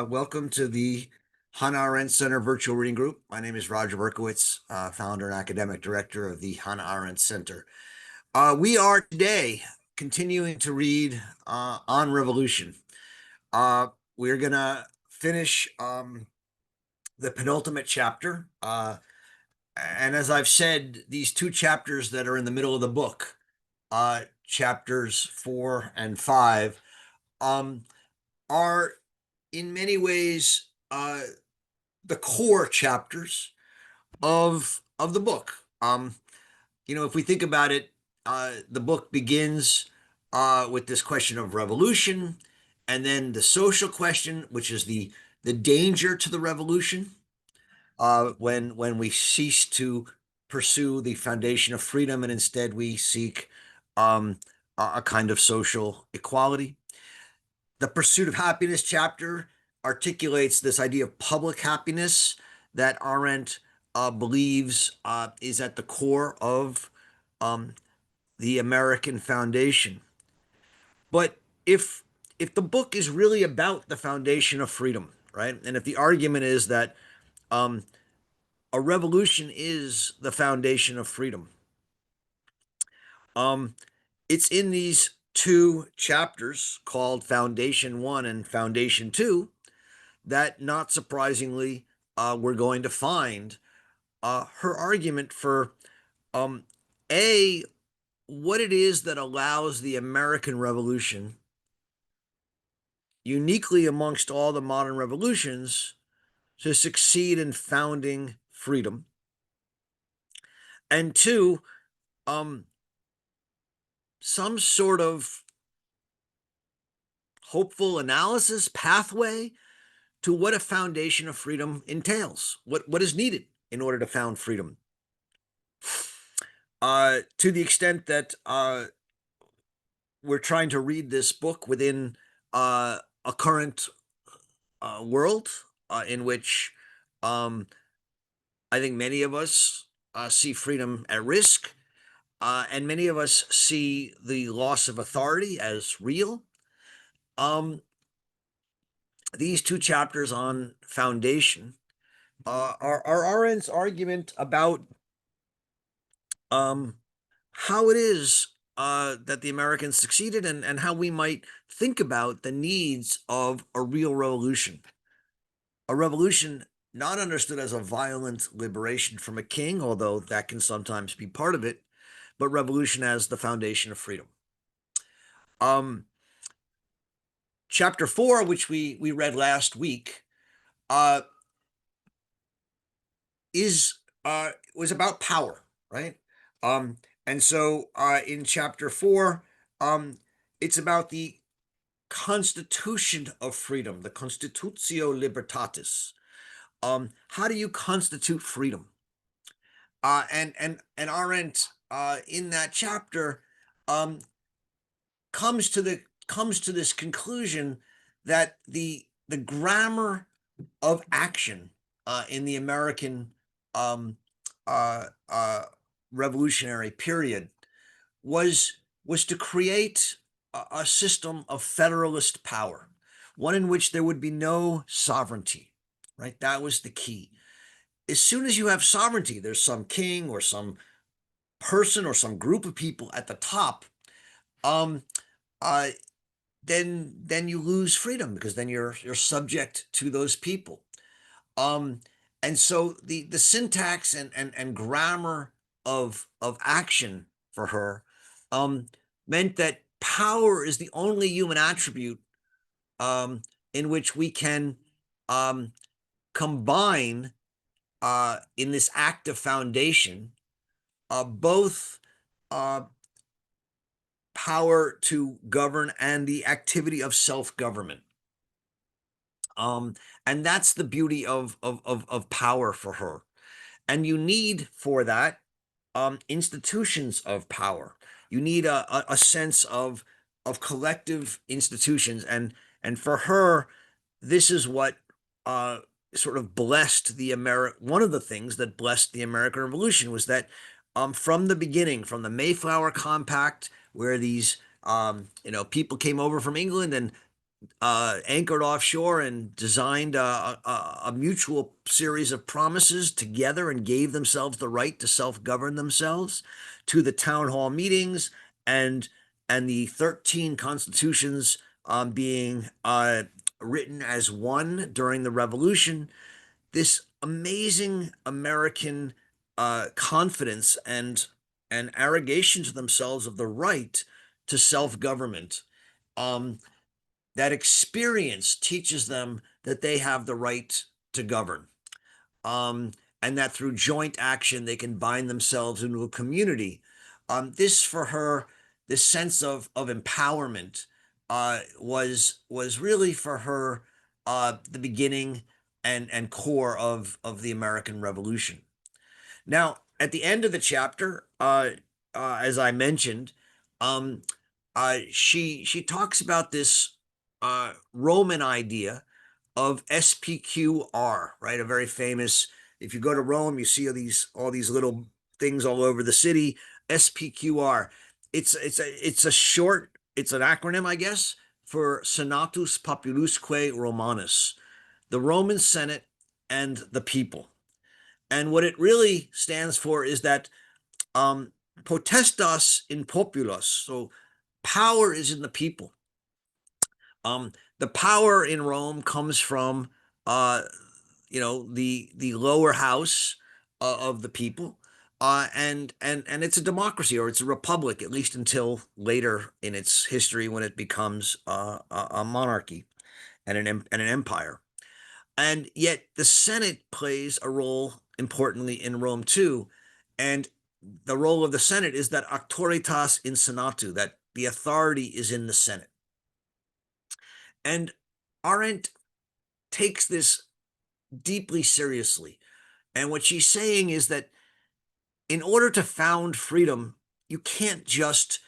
Welcome to the Hannah Arendt Center Virtual Reading Group. My name is Roger Berkowitz, founder and academic director of the Hannah Arendt Center. We are today continuing to read On Revolution. We're going to finish the penultimate chapter. And as I've said, these two chapters that are in the middle of the book, chapters 4 and 5, are in many ways the core chapters of the book. If we think about it, the book begins with this question of revolution, and then the social question, which is the danger to the revolution when we cease to pursue the foundation of freedom and instead we seek a kind of social equality. The Pursuit of Happiness chapter articulates this idea of public happiness that Arendt believes is at the core of the American foundation. But if the book is really about the foundation of freedom, right, and if the argument is that a revolution is the foundation of freedom, it's in these two chapters called Foundation 1 and Foundation 2 that, not surprisingly, we're going to find her argument for what it is that allows the American Revolution, uniquely amongst all the modern revolutions, to succeed in founding freedom, and two, some sort of hopeful analysis pathway to what a foundation of freedom entails, what is needed in order to found freedom. To the extent that we're trying to read this book within a current world in which I think many of us see freedom at risk, and many of us see the loss of authority as real. These two chapters on foundation are Arendt's argument about how it is that the Americans succeeded and how we might think about the needs of a real revolution. A revolution not understood as a violent liberation from a king, although that can sometimes be part of it, but revolution as the foundation of freedom. Chapter 4, which we read last week, was about power, right? And so in chapter 4, it's about the constitution of freedom, the Constitutio Libertatis. How do you constitute freedom? And Arendt in that chapter comes to this conclusion that the grammar of action in the American revolutionary period was to create a system of federalist power, one in which there would be no sovereignty, right? That was the key. As soon as you have sovereignty, there's some king or some person or some group of people at the top, then you lose freedom, because then you're subject to those people. And so the syntax and grammar of action for her meant that power is the only human attribute in which we can combine in this act of foundation both power to govern and the activity of self-government. And that's the beauty of power for her. And you need for that institutions of power. You need a sense of collective institutions. And for her, this is what sort of blessed one of the things that blessed the American Revolution was that from the beginning, from the Mayflower Compact, where these people came over from England and anchored offshore and designed a mutual series of promises together and gave themselves the right to self-govern themselves to the town hall meetings and the 13 constitutions being written as one during the revolution. This amazing American confidence and arrogation to themselves of the right to self-government. Um, that experience teaches them that they have the right to govern, um, and that through joint action they can bind themselves into a community. This for her, this sense of empowerment was really for her the beginning and core of the American Revolution. Now, at the end of the chapter, as I mentioned, um, she talks about this Roman idea of SPQR, right? A very famous. If you go to Rome, you see all these little things all over the city. SPQR. It's a short. It's an acronym, I guess, for Senatus Populusque Romanus, the Roman Senate and the people. And what it really stands for is that um, potestas in populus. So power is in the people. Um, the power in Rome comes from uh, the lower house of the people, and it's a democracy or it's a republic, at least until later in its history when it becomes a monarchy and an empire. And yet the Senate plays a role importantly in Rome too. And the role of the Senate is that auctoritas in senatu, that the authority is in the Senate. And Arendt takes this deeply seriously. And what she's saying is that in order to found freedom, you can't just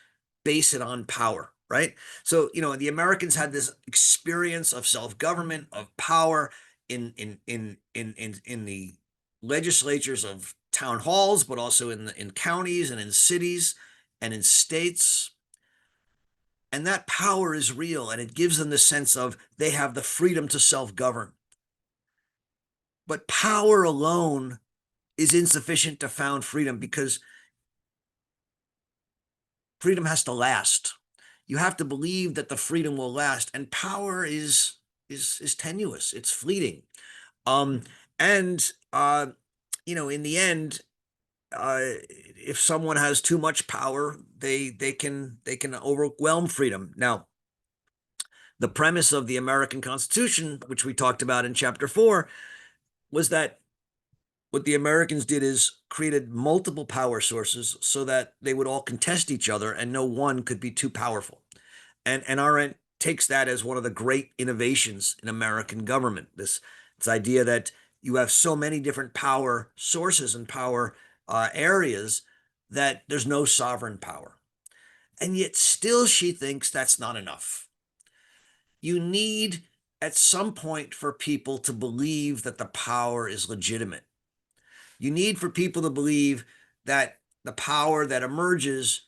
base it on power, right? So, the Americans had this experience of self-government, of power in the legislatures of town halls, but also in counties and in cities and in states. And that power is real, and it gives them the sense of they have the freedom to self-govern. But power alone is insufficient to found freedom because freedom has to last. You have to believe that the freedom will last, and power is tenuous. It's fleeting. Um, and in the end, if someone has too much power, they can overwhelm freedom. Now, the premise of the American Constitution, which we talked about in chapter 4, was that what the Americans did is created multiple power sources so that they would all contest each other and no one could be too powerful. And Arendt takes that as one of the great innovations in American government. This idea that you have so many different power sources and power areas that there's no sovereign power. And yet still she thinks that's not enough. You need at some point for people to believe that the power is legitimate. You need for people to believe that the power that emerges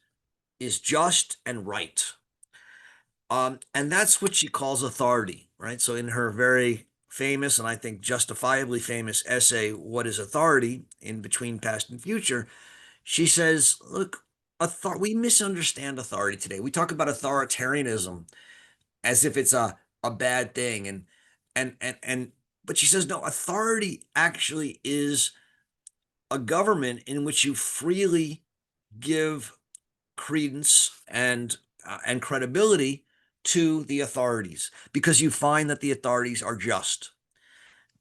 is just and right. And that's what she calls authority, right? So in her very famous and I think justifiably famous essay, What is Authority? In Between Past and Future, she says, look, we misunderstand authority today. We talk about authoritarianism as if it's a bad thing. And but she says, no, authority actually is a government in which you freely give credence and credibility to the authorities because you find that the authorities are just.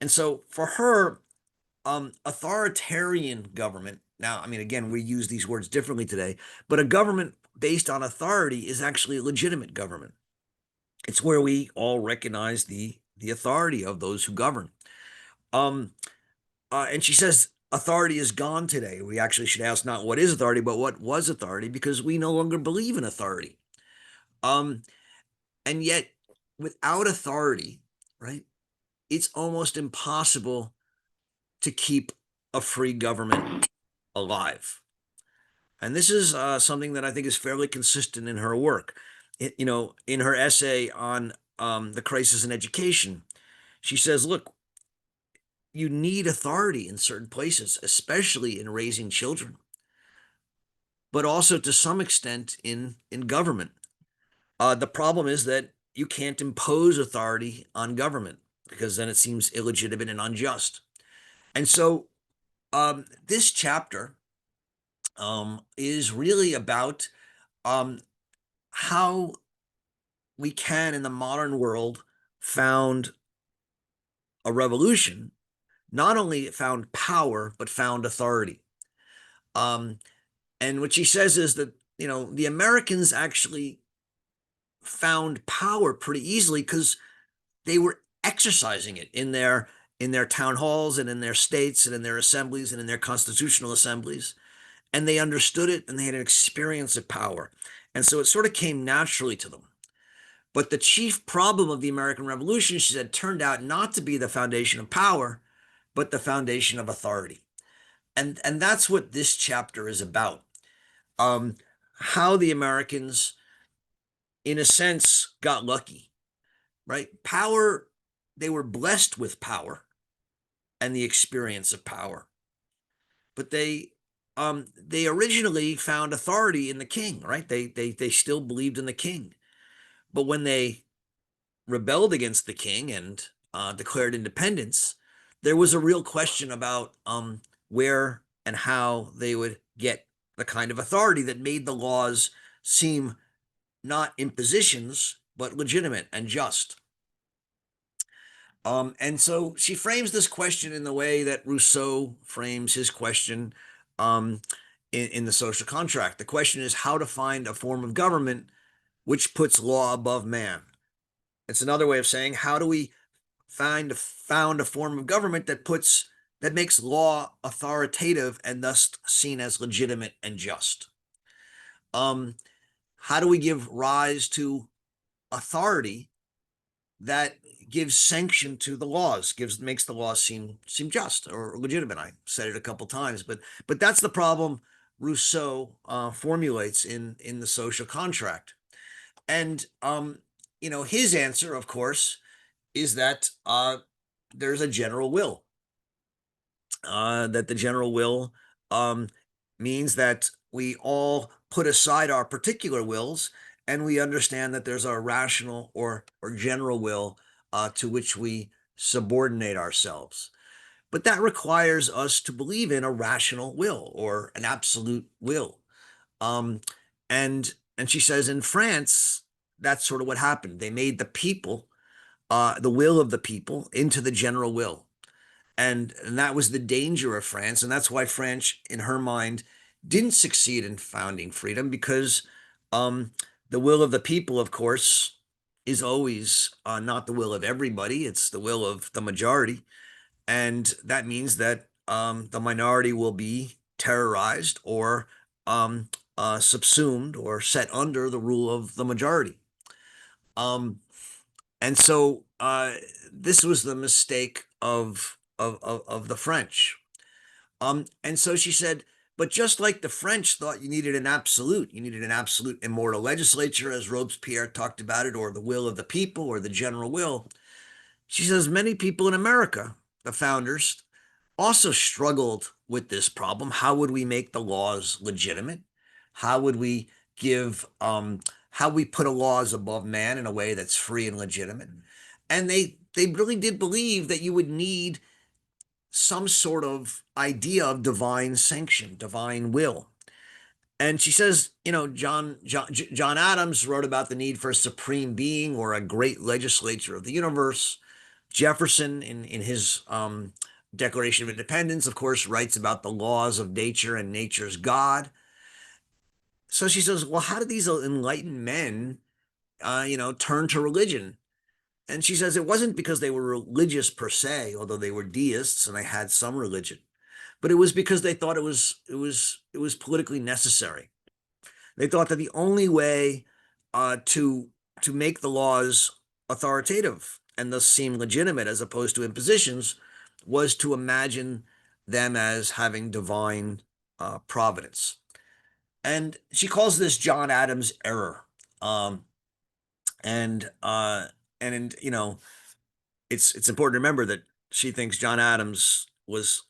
And so for her, authoritarian government, now, I mean, again, we use these words differently today, but a government based on authority is actually a legitimate government. It's where we all recognize the authority of those who govern. And she says authority is gone today. We actually should ask not what is authority, but what was authority, because we no longer believe in authority. Um, and yet, without authority, right, it's almost impossible to keep a free government alive. And this is something that I think is fairly consistent in her work. In her essay on the crisis in education. She says, look, you need authority in certain places, especially in raising children, but also to some extent in government. The problem is that you can't impose authority on government because then it seems illegitimate and unjust. And so this chapter is really about how we can, in the modern world, found a revolution, not only found power, but found authority. Um, and what she says is that, the Americans actually found power pretty easily because they were exercising it in their town halls and in their states and in their assemblies and in their constitutional assemblies. And they understood it and they had an experience of power. And so it sort of came naturally to them. But the chief problem of the American Revolution, she said, turned out not to be the foundation of power, but the foundation of authority. And that's what this chapter is about. Um, how the Americans, in a sense, got lucky, right? Power, they were blessed with power and the experience of power, but they originally found authority in the king, right? They still believed in the king, but when they rebelled against the king and declared independence, there was a real question about where and how they would get the kind of authority that made the laws seem not impositions, but legitimate and just. And so she frames this question in the way that Rousseau frames his question um, in the social contract. The question is how to find a form of government which puts law above man. It's another way of saying how do we found a form of government that makes law authoritative and thus seen as legitimate and just. Um, how do we give rise to authority that gives sanction to the laws, makes the laws seem just or legitimate? I said it a couple times, but that's the problem Rousseau formulates in the social contract. And his answer, of course, is that there's a general will. That the general will um, means that we all put aside our particular wills and we understand that there's a rational or general will to which we subordinate ourselves. But that requires us to believe in a rational will or an absolute will. Um, and she says in France, that's sort of what happened. They made the people, the will of the people, into the general will. And that was the danger of France. And that's why France, in her mind, didn't succeed in founding freedom because um, the will of the people, of course, is always not the will of everybody. It's the will of the majority. And that means that the minority will be terrorized or um, subsumed or set under the rule of the majority. Um, and so this was the mistake of the French. And so she said, but just like the French thought you needed an absolute immortal legislature, as Robespierre talked about it, or the will of the people, or the general will. She says many people in America, the founders, also struggled with this problem. How would we make the laws legitimate? How would we give how we put a laws above man in a way that's free and legitimate? And they really did believe that you would need some sort of idea of divine sanction, divine will. And she says, John Adams wrote about the need for a supreme being or a great legislature of the universe. Jefferson, in his Declaration of Independence, of course, writes about the laws of nature and nature's God. So she says, well, how did these enlightened men, turn to religion? And she says it wasn't because they were religious per se, although they were deists and they had some religion, but it was because they thought it was politically necessary. They thought that the only way to make the laws authoritative and thus seem legitimate as opposed to impositions was to imagine them as having divine providence. And she calls this John Adams' error. And and it's important to remember that she thinks John Adams was,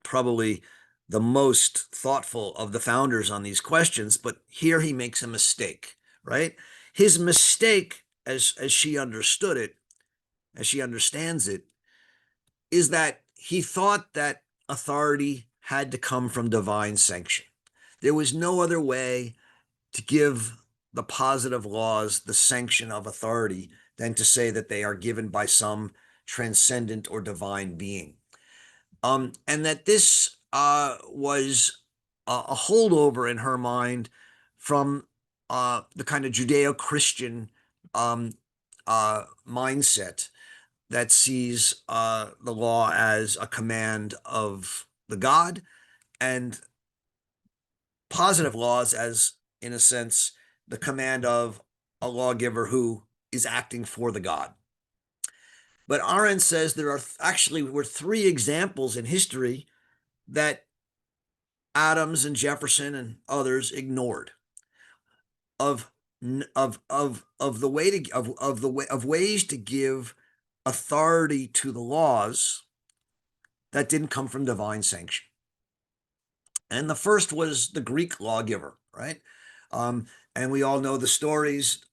probably the most thoughtful of the founders on these questions, but here he makes a mistake, right? His mistake, as she understood it, as she understands it, is that he thought that authority had to come from divine sanction. There was no other way to give the positive laws the sanction of authority than to say that they are given by some transcendent or divine being. And that this was a holdover in her mind from the kind of Judeo-Christian mindset that sees the law as a command of the God, and positive laws as, in a sense, the command of a lawgiver who is acting for the God. But Arendt says there are actually were three examples in history that Adams and Jefferson and others ignored of the way to of the way of ways to give authority to the laws that didn't come from divine sanction. And the first was the Greek lawgiver, right? Um, and we all know the stories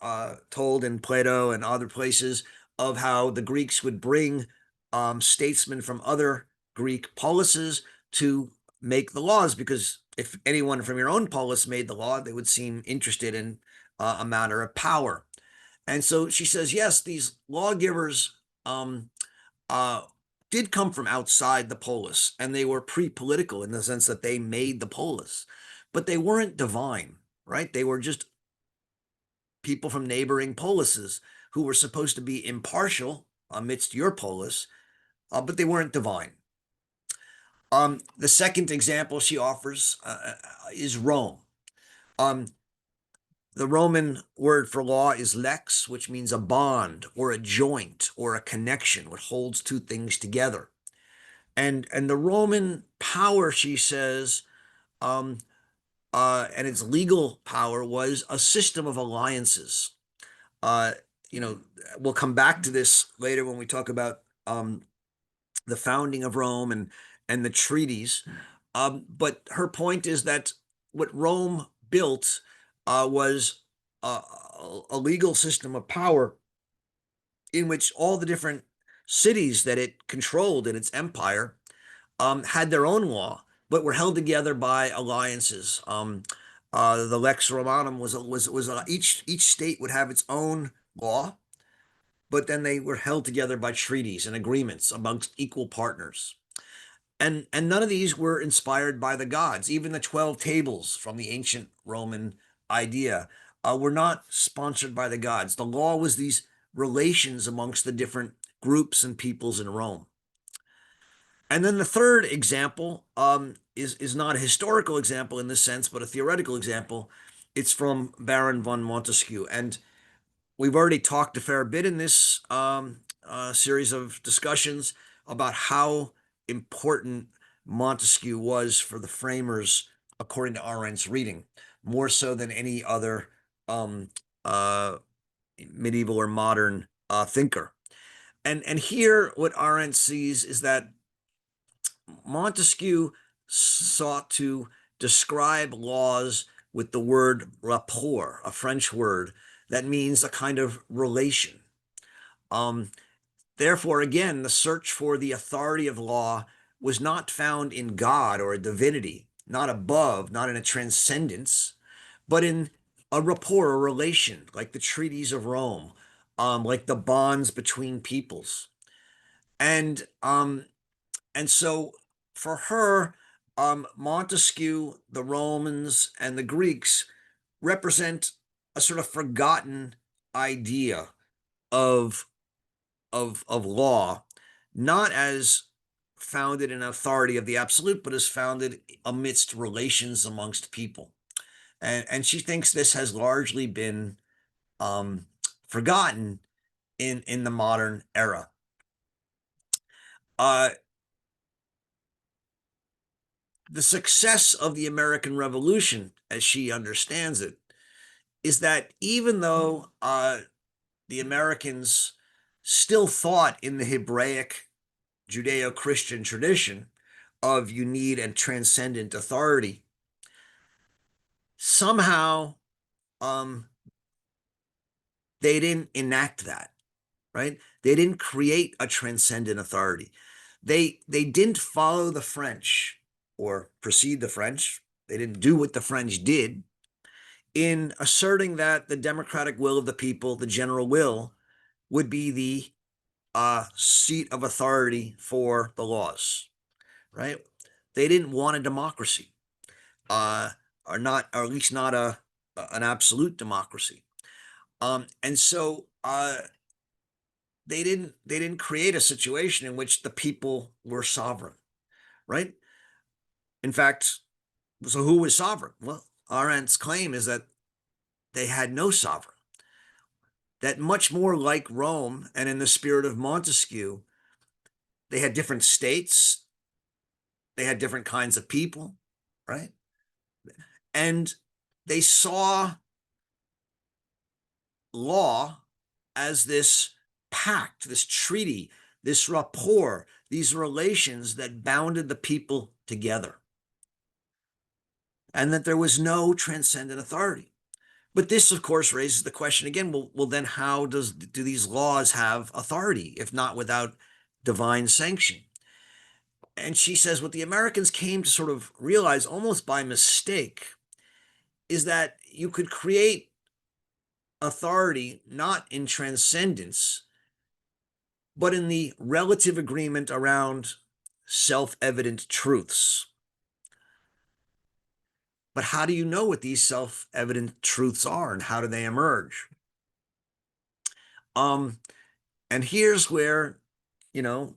told in Plato and other places of how the Greeks would bring statesmen from other Greek polises to make the laws, because if anyone from your own polis made the law, they would seem interested in a matter of power. And so she says, yes, these lawgivers um, uh, did come from outside the polis, and they were pre-political in the sense that they made the polis, but they weren't divine, right? They were just people from neighboring polises who were supposed to be impartial amidst your polis, but they weren't divine. The second example she offers is Rome. Um, the Roman word for law is lex, which means a bond or a joint or a connection, what holds two things together. And the Roman power, she says, um, and its legal power was a system of alliances. Uh, you know, we'll come back to this later when we talk about the founding of Rome and the treaties. But her point is that what Rome built was a legal system of power in which all the different cities that it controlled in its empire had their own law, but were held together by alliances. The Lex Romanum was each state would have its own law, but then they were held together by treaties and agreements amongst equal partners. And none of these were inspired by the gods. Even the 12 tables from the ancient Roman idea were not sponsored by the gods. The law was these relations amongst the different groups and peoples in Rome. And then the third example is not a historical example in this sense, but a theoretical example. It's from Baron von Montesquieu. And we've already talked a fair bit in this series of discussions about how important Montesquieu was for the framers, according to Arendt's reading, more so than any other um, uh, medieval or modern thinker. And here, what Arendt sees is that Montesquieu sought to describe laws with the word rapport, a French word that means a kind of relation. Um, Therefore, again, the search for the authority of law was not found in God or a divinity, not above, not in a transcendence, but in a rapport, a relation, like the treaties of Rome, like the bonds between peoples. And um, and so for her, Montesquieu, the Romans, and the Greeks represent a sort of forgotten idea of of law, not as founded in authority of the absolute, but as founded amidst relations amongst people. And she thinks this has largely been forgotten in the modern era. Uh, the success of the American Revolution, as she understands it, is that even though the Americans still thought in the Hebraic Judeo-Christian tradition of you need a transcendent authority, somehow they didn't enact that, right? They didn't create a transcendent authority. They didn't follow the French or precede the French. They didn't do what the French did in asserting that the democratic will of the people, the general will, would be the seat of authority for the laws, right? They didn't want a democracy, or not, or at least not an absolute democracy. And so they didn't create a situation in which the people were sovereign, right? In fact, so who was sovereign? Well, Arendt's claim is that they had no sovereign. That much more like Rome and in the spirit of Montesquieu, they had different states, they had different kinds of people, right? And they saw law as this pact, this treaty, this rapport, these relations that bounded the people together, and that there was no transcendent authority. But this, of course, raises the question again, well, then how do these laws have authority, if not without divine sanction? And she says what the Americans came to sort of realize almost by mistake is that you could create authority not in transcendence, but in the relative agreement around self-evident truths. But how do you know what these self-evident truths are, and how do they emerge? And here's where, you know,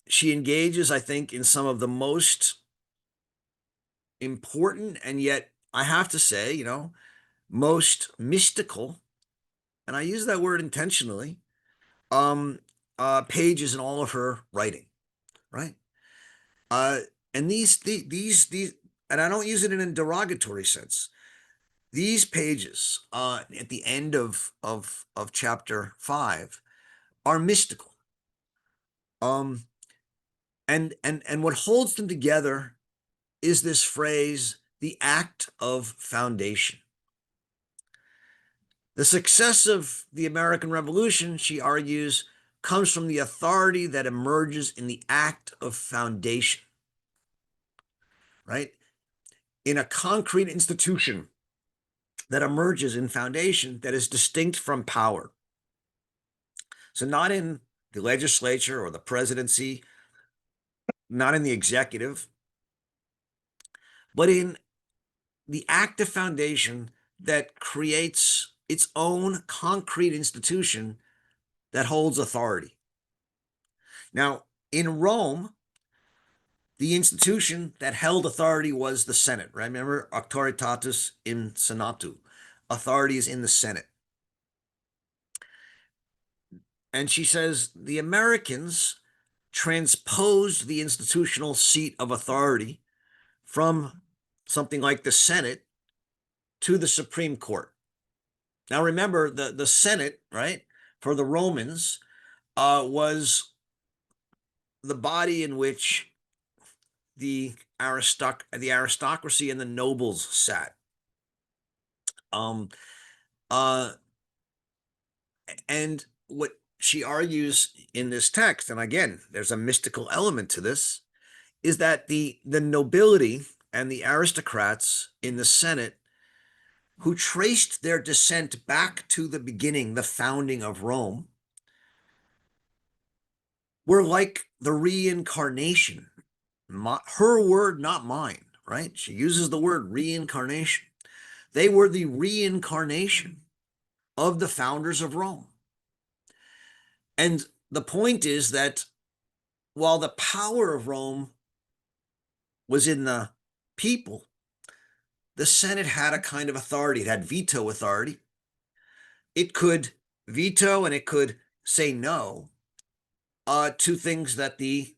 she engages, I think, in some of the most important and yet, I have to say, most mystical, and I use that word intentionally, pages in all of her writing, right? And these, and I don't use it in a derogatory sense. These pages at the end of chapter 5 are mystical. And what holds them together is this phrase, the act of foundation. The success of the American Revolution, she argues, comes from the authority that emerges in the act of foundation, right? In a concrete institution that emerges in foundation that is distinct from power. So not in the legislature or the presidency, not in the executive, but in the active foundation that creates its own concrete institution that holds authority. Now, in Rome, the institution that held authority was the Senate, right? Remember, auctoritatis in senatu. Authority is in the Senate. And she says the Americans transposed the institutional seat of authority from something like the Senate to the Supreme Court. Now, remember, the Senate, right, for the Romans was the body in which the aristocracy and the nobles sat. And what she argues in this text, and again, there's a mystical element to this, is that the nobility and the aristocrats in the Senate who traced their descent back to the beginning, the founding of Rome, were like the reincarnation. Her word, not mine, right? She uses the word reincarnation. They were the reincarnation of the founders of Rome. And the point is that while the power of Rome was in the people, the Senate had a kind of authority. It had veto authority. It could veto and it could say no to things that the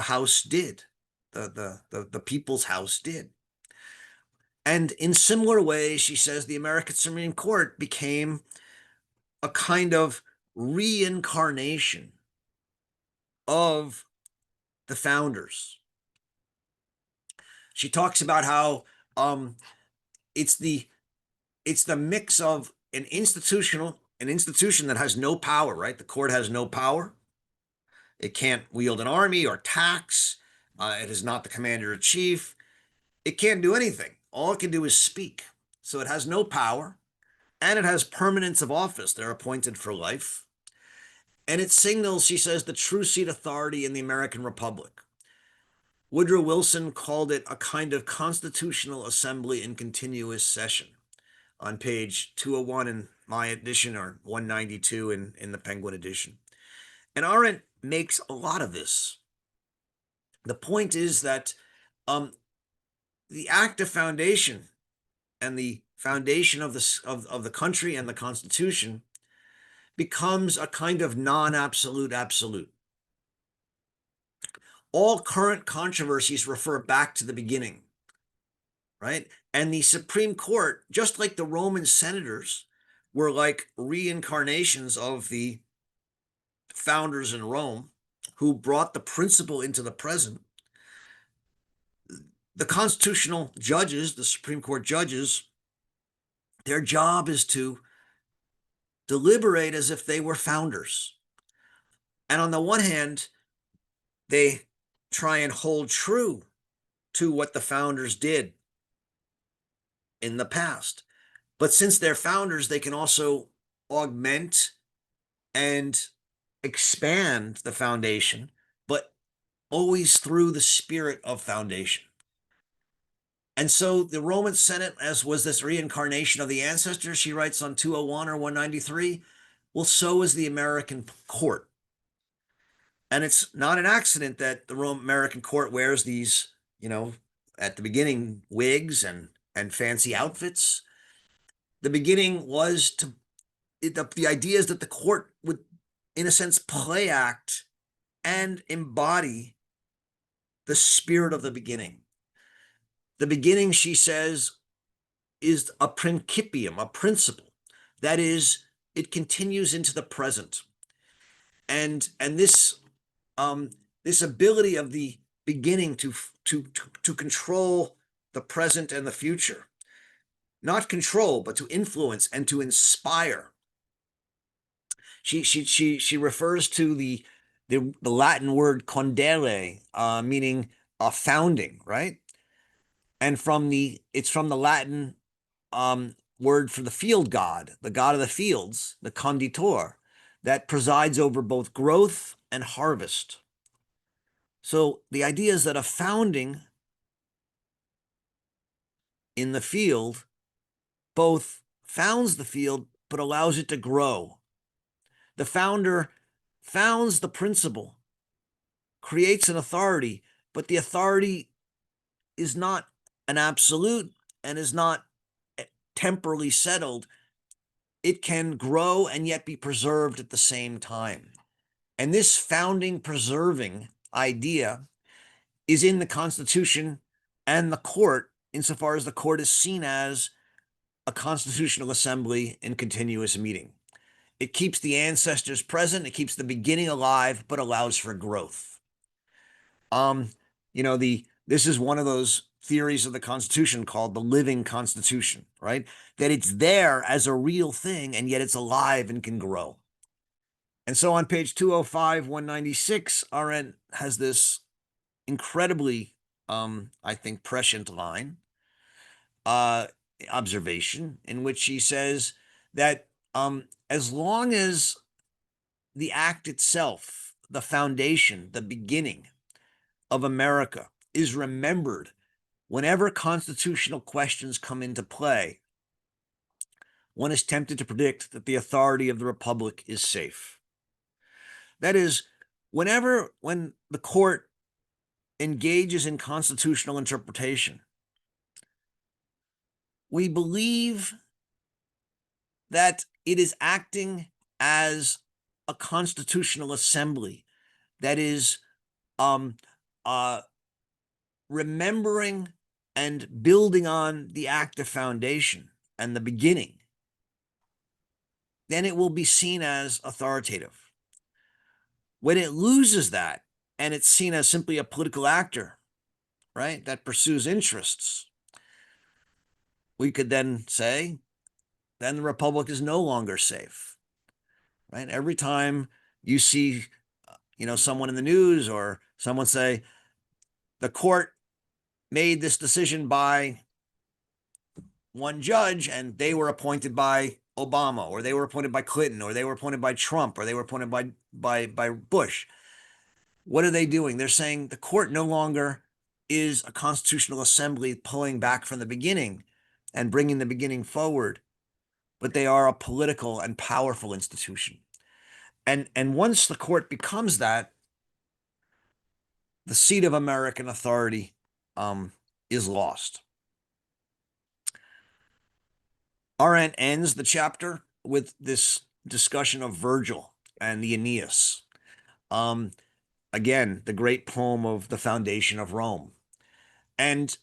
House did, the people's house did. And in similar ways, she says the American Supreme Court became a kind of reincarnation of the founders. She talks about how it's the mix of an institution that has no power, right? The court has no power. It can't wield an army or tax. It is not the commander in chief. It can't do anything. All it can do is speak. So it has no power, and it has permanence of office. They're appointed for life. And it signals, she says, the true seat authority in the American Republic. Woodrow Wilson called it a kind of constitutional assembly in continuous session on page 201 in my edition, or 192 in the Penguin edition. And Arendt makes a lot of this. The point is that the act of foundation and the foundation of the country and the Constitution becomes a kind of non-absolute absolute. All current controversies refer back to the beginning, right? And the Supreme Court, just like the Roman senators were like reincarnations of the founders in Rome who brought the principle into the present, the constitutional judges, the Supreme Court judges, their job is to deliberate as if they were founders. And on the one hand, they try and hold true to what the founders did in the past. But since they're founders, they can also augment and expand the foundation, but always through the spirit of foundation. And so the Roman Senate, as was this reincarnation of the ancestors, she writes on 201 or 193, well, so is the American court. And it's not an accident that the American court wears these, at the beginning, wigs and fancy outfits. The beginning was the idea is that the court would, in a sense, play act and embody the spirit of the beginning. The beginning, she says, is a principium, a principle. That is, it continues into the present. And this ability of the beginning to control the present and the future, not control, but to influence and to inspire. She refers to the Latin word condere, meaning a founding, right? And it's from the Latin word for the field god, the god of the fields, the conditor, that presides over both growth and harvest. So the idea is that a founding in the field both founds the field but allows it to grow. The founder founds the principle, creates an authority, but the authority is not an absolute and is not temporally settled. It can grow and yet be preserved at the same time. And this founding, preserving idea is in the Constitution and the court, insofar as the court is seen as a constitutional assembly in continuous meeting. It keeps the ancestors present, it keeps the beginning alive, but allows for growth. This is one of those theories of the Constitution called the living Constitution, right? That it's there as a real thing, and yet it's alive and can grow. And so on page 205, 196, Arendt has this incredibly, I think, prescient line, observation, in which she says that as long as the act itself, the foundation, the beginning of America is remembered whenever constitutional questions come into play, one is tempted to predict that the authority of the Republic is safe. That is, when the court engages in constitutional interpretation, we believe that it is acting as a constitutional assembly that is remembering and building on the active foundation and the beginning, then it will be seen as authoritative. When it loses that and it's seen as simply a political actor, right, that pursues interests, we could then say, then the republic is no longer safe, right? Every time you see, someone in the news or someone say, the court made this decision by one judge and they were appointed by Obama, or they were appointed by Clinton, or they were appointed by Trump, or they were appointed by Bush. What are they doing? They're saying the court no longer is a constitutional assembly pulling back from the beginning and bringing the beginning forward, but they are a political and powerful institution. And once the court becomes that, the seat of American authority is lost. Arendt ends the chapter with this discussion of Virgil and the Aeneas. Again, the great poem of the foundation of Rome. And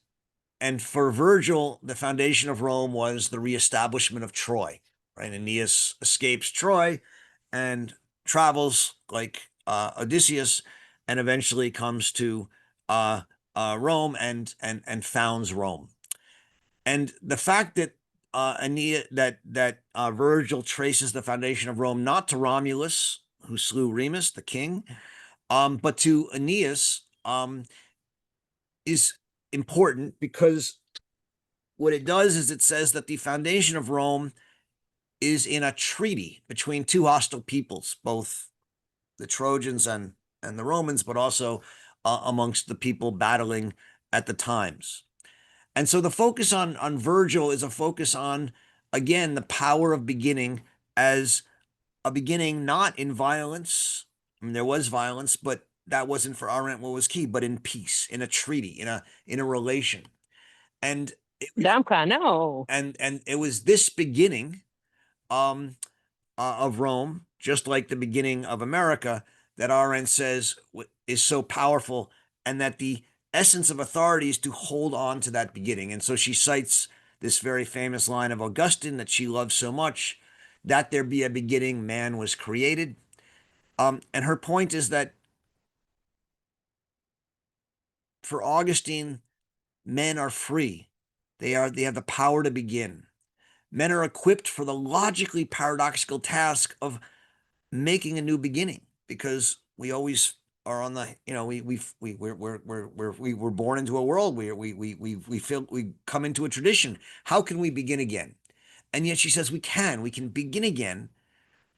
for Virgil, the foundation of Rome was the reestablishment of Troy, right? Aeneas escapes Troy and travels like Odysseus, and eventually comes to Rome and founds Rome. And the fact that Virgil traces the foundation of Rome not to Romulus, who slew Remus, the king, but to Aeneas, is important, because what it does is it says that the foundation of Rome is in a treaty between two hostile peoples, both the Trojans and the Romans, but also amongst the people battling at the times. And so the focus on Virgil is a focus on, again, the power of beginning as a beginning not in violence. I mean, there was violence, but that wasn't for Arendt what was key, but in peace, in a treaty, in a relation. And and it was this beginning of Rome, just like the beginning of America, that Arendt says is so powerful, and that the essence of authority is to hold on to that beginning. And so she cites this very famous line of Augustine that she loves so much, that there be a beginning, man was created. And her point is that for Augustine, men are free. They have the power to begin. Men are equipped for the logically paradoxical task of making a new beginning, because we always are on the, we're born into a world where we feel we come into a tradition. How can we begin again? And yet she says we can begin again,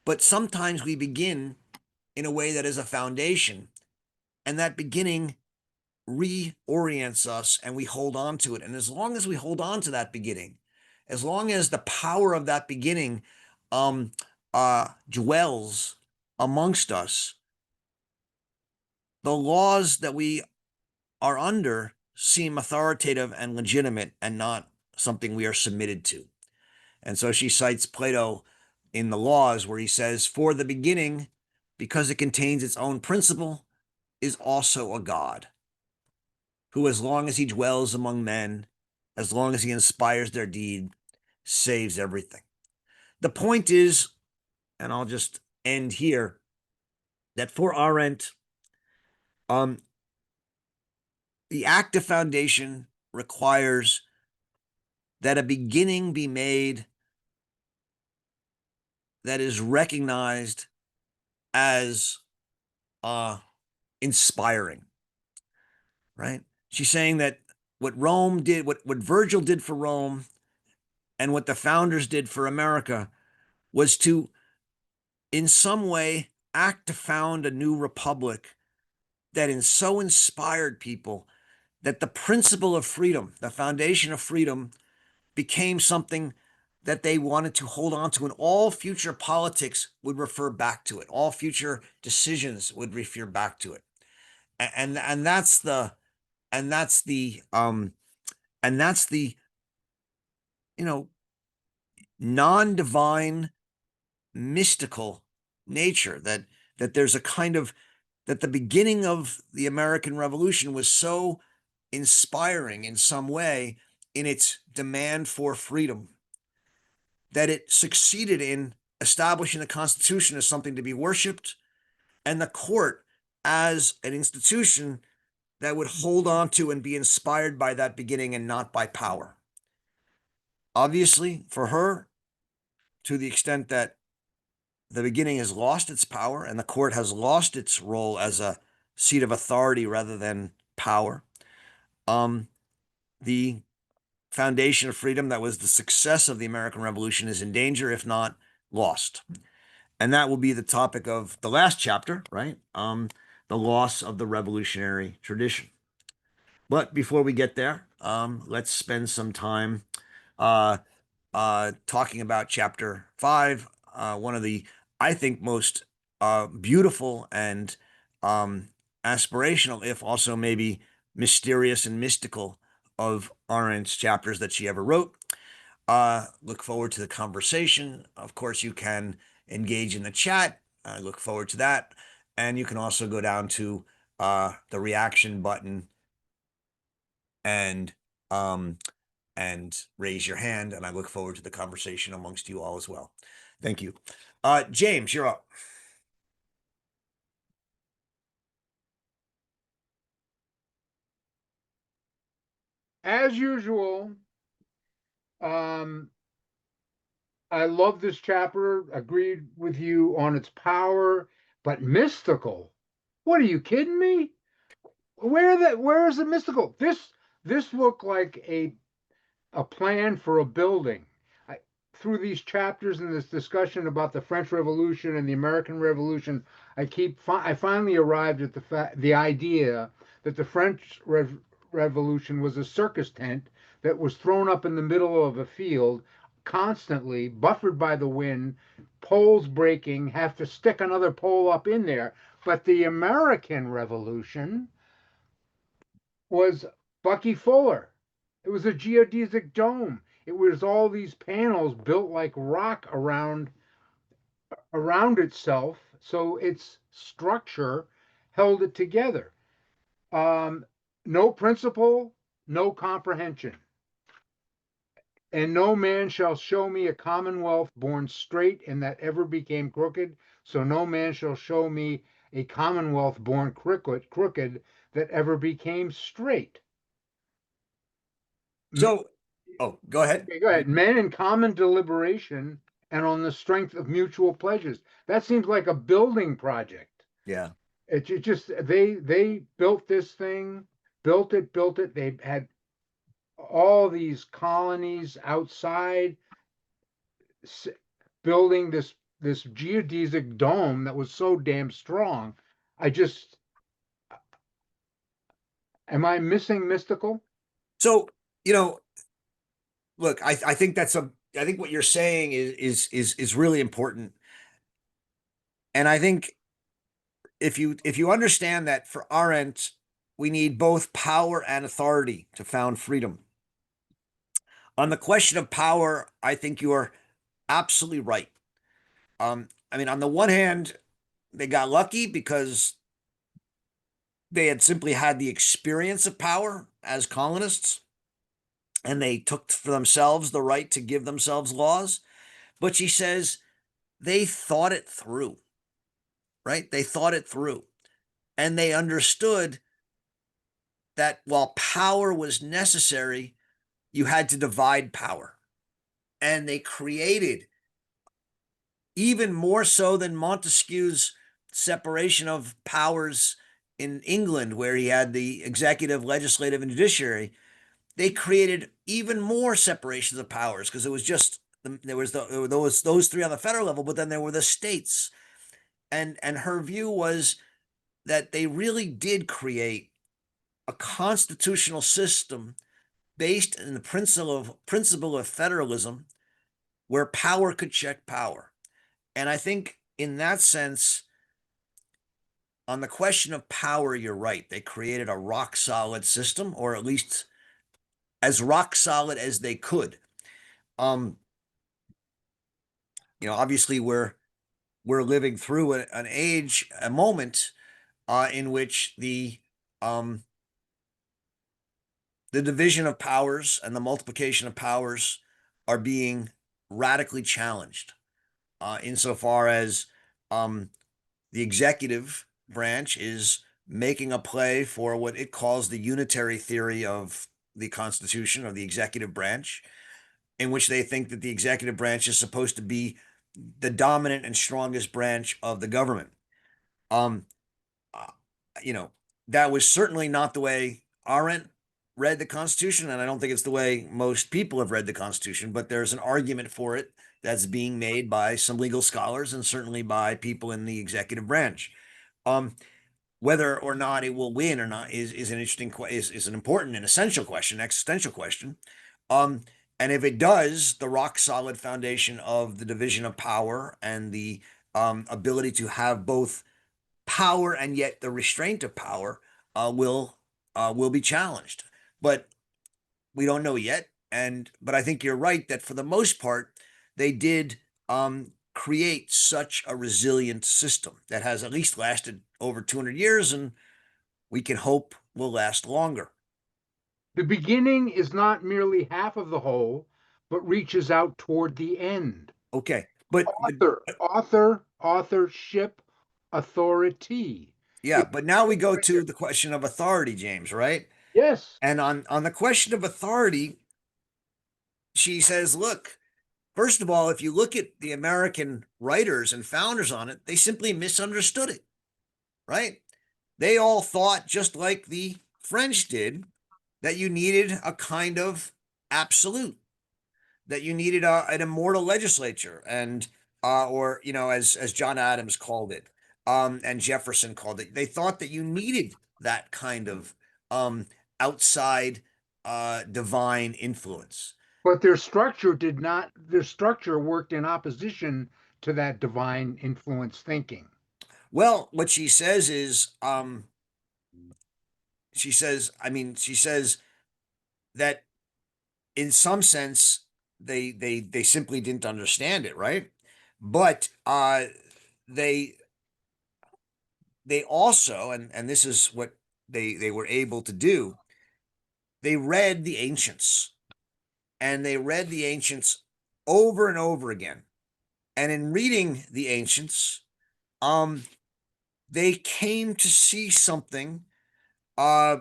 but sometimes we begin in a way that is a foundation, and that beginning reorients us and we hold on to it. And as long as we hold on to that beginning, as long as the power of that beginning dwells amongst us, the laws that we are under seem authoritative and legitimate and not something we are submitted to. And so she cites Plato in the Laws, where he says, for the beginning, because it contains its own principle, is also a God, who, as long as he dwells among men, as long as he inspires their deed, saves everything. The point is, and I'll just end here, that for Arendt, the active foundation requires that a beginning be made that is recognized as inspiring, right? She's saying that what Rome did, what Virgil did for Rome, and what the founders did for America, was to, in some way, act to found a new republic that so inspired people that the principle of freedom, the foundation of freedom, became something that they wanted to hold on to, and all future politics would refer back to it. All future decisions would refer back to it. And that's the non-divine, mystical nature, that there's a kind of, that the beginning of the American Revolution was so inspiring in some way in its demand for freedom, that it succeeded in establishing the Constitution as something to be worshipped and the court as an institution that would hold on to and be inspired by that beginning and not by power. Obviously, for her, to the extent that the beginning has lost its power and the court has lost its role as a seat of authority rather than power, the foundation of freedom that was the success of the American Revolution is in danger, if not lost. And that will be the topic of the last chapter, right? The loss of the revolutionary tradition. But before we get there, let's spend some time talking about chapter 5, one of the, I think, most beautiful and aspirational, if also maybe mysterious and mystical, of Arendt's chapters that she ever wrote. Look forward to the conversation. Of course, you can engage in the chat. I look forward to that. And you can also go down to the reaction button and raise your hand. And I look forward to the conversation amongst you all as well. Thank you. James, you're up. As usual, I love this chapter. Agreed with you on its power, but mystical. What are you kidding me? Where is the mystical? This looked like a plan for a building. I, through these chapters and this discussion about the French Revolution and the American Revolution, I finally arrived at the idea that the French Revolution was a circus tent that was thrown up in the middle of a field, constantly buffered by the wind, poles breaking, have to stick another pole up in there. But the American Revolution was Bucky Fuller. It was a geodesic dome. It was all these panels built like rock around itself, so its structure held it together. No principle, no comprehension. And no man shall show me a commonwealth born straight and that ever became crooked. So no man shall show me a commonwealth born crooked that ever became straight. So, go ahead. Okay, go ahead. Men in common deliberation and on the strength of mutual pledges. That seems like a building project. Yeah. It just they built this thing, built it. They had all these colonies outside building this geodesic dome that was so damn strong. I just Am I missing mystical? So, look, I think I think what you're saying is really important. And I think if you understand that for Arendt, we need both power and authority to found freedom. On the question of power, I think you are absolutely right. I mean, on the one hand, they got lucky because they had simply had the experience of power as colonists, and they took for themselves the right to give themselves laws. But she says they thought it through, right? They thought it through. And they understood that while power was necessary, you had to divide power. And they created, even more so than Montesquieu's separation of powers in England, where he had the executive, legislative, and judiciary, they created even more separations of powers because it was just there was those three on the federal level, but then there were the states, and her view was that they really did create a constitutional system based in the principle of federalism, where power could check power. And I think in that sense, on the question of power, you're right. They created a rock solid system, or at least as rock solid as they could. Um, obviously we're living through an age, a moment in which the the division of powers and the multiplication of powers are being radically challenged, insofar as um, the executive branch is making a play for what it calls the unitary theory of the Constitution, of the executive branch, in which they think that the executive branch is supposed to be the dominant and strongest branch of the government. Um, uh, you know, that was certainly not the way Arendt read the Constitution, and I don't think it's the way most people have read the Constitution, but there's an argument for it that's being made by some legal scholars and certainly by people in the executive branch. Um, Whether or not it will win or not is an interesting is an important and essential question, existential question. Um, and if it does, the rock solid foundation of the division of power and the ability to have both power and yet the restraint of power will be challenged. But we don't know yet. And but I think you're right that for the most part, they did create such a resilient system that has at least lasted over 200 years, and we can hope will last longer. The beginning is not merely half of the whole, but reaches out toward the end. Okay, Authorship, authority. yeah, It, but now we go to the question of authority, James, right? yes, And on the question of authority, she says, look, first of all, if you look at the American writers and founders on it, they simply misunderstood it, right? They all thought, just like the French did, that you needed a kind of absolute, that you needed an immortal legislature, and or as John Adams called it, and Jefferson called it. They thought that you needed that kind of um, outside divine influence. but their structure worked in opposition to that divine influence thinking. Well, what she says is, she says that in some sense they simply didn't understand it, right? But they they also, and this is what they were able to do. They read the ancients, and they read the ancients over and over again. And in reading the ancients, um, they came to see something, uh,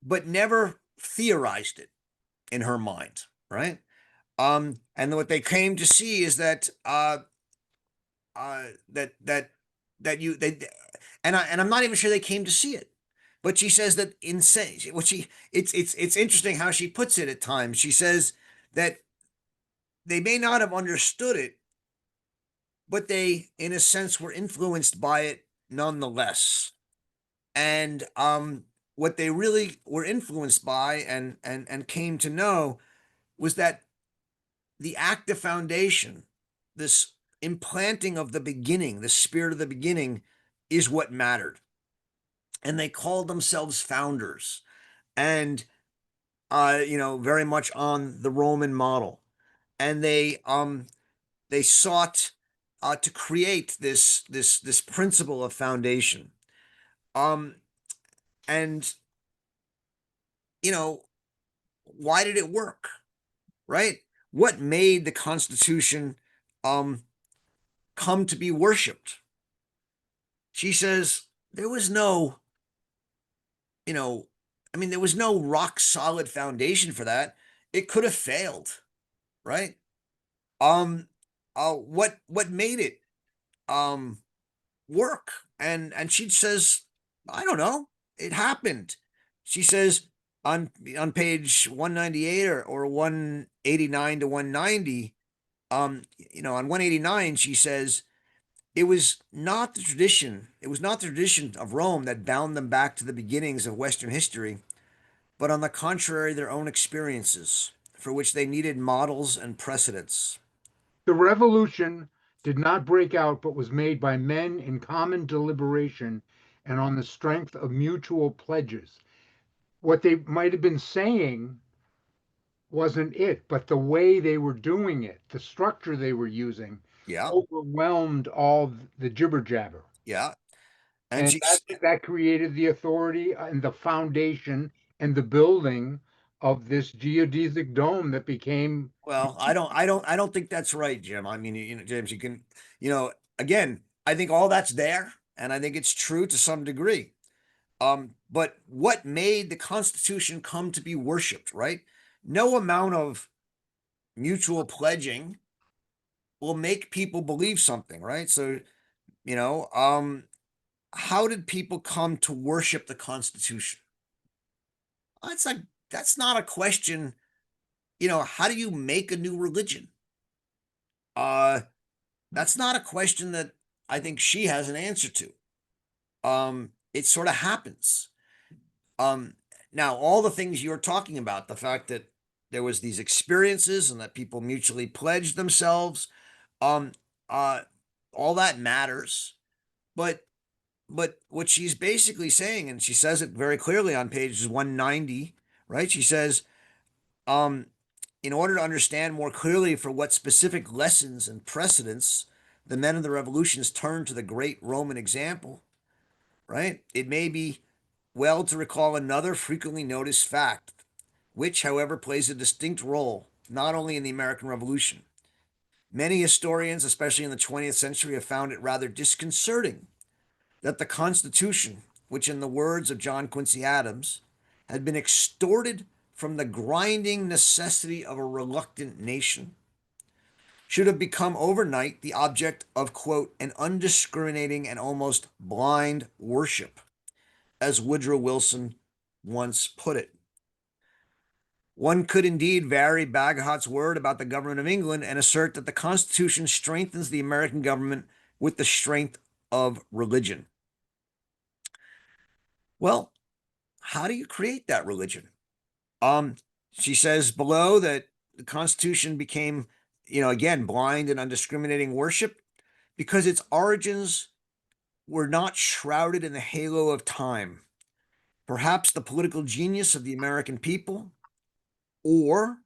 but never theorized it in her mind, right? And what they came to see is that that that you they and I'm not even sure they came to see it. But she says that insane. What she it's interesting how she puts it at times. She says that they may not have understood it, but they, in a sense, were influenced by it nonetheless. And what they really were influenced by and came to know was that the active foundation, this implanting of the beginning, the spirit of the beginning, is what mattered. And they called themselves founders, and very much on the Roman model. And they sought to create this principle of foundation. Um, and you know, why did it work? Right? What made the Constitution um, come to be worshipped? She says there was no, you know, there was no rock solid foundation for that. It could have failed, right? Um, what made it um work? And she says, I don't know. It happened. She says on page 198 or 189 to 190, on 189, she says, it was not the tradition of Rome that bound them back to the beginnings of Western history, but on the contrary, their own experiences, for which they needed models and precedents. The revolution did not break out, but was made by men in common deliberation and on the strength of mutual pledges. What they might have been saying wasn't it, but the way they were doing it, the structure they were using, Yeah, overwhelmed all the jibber jabber. yeah. And And she's that created the authority and the foundation and the building of this geodesic dome that became. Well, I don't think that's right, Jim. I mean, James, you can, you know, again, I think all that's there, and I think it's true to some degree. But what made the Constitution come to be worshipped, right? No amount of mutual pledging will make people believe something, right? So, you know, how did people come to worship the Constitution? That's like that's not a question. How do you make a new religion? Uh, that's not a question that I think she has an answer to. It sort of happens. Um, Now all the things you're talking about, the fact that there was these experiences and that people mutually pledged themselves, um, uh, all that matters. But what she's basically saying, and she says it very clearly on pages 190, right? She says, um, in order to understand more clearly for what specific lessons and precedents the men of the revolutions turned to the great Roman example, right? It may be well to recall another frequently noticed fact, which, however, plays a distinct role not only in the American Revolution. Many historians, especially in the 20th century, have found it rather disconcerting that the Constitution, which, in the words of John Quincy Adams, had been extorted from the grinding necessity of a reluctant nation, should have become overnight the object of, quote, an undiscriminating and almost blind worship, as Woodrow Wilson once put it. One could indeed vary Bagehot's word about the government of England and assert that the Constitution strengthens the American government with the strength of religion. Well, how do you create that religion? Um, she says below that the Constitution became, again, blind and undiscriminating worship because its origins were not shrouded in the halo of time. Perhaps the political genius of the American people, or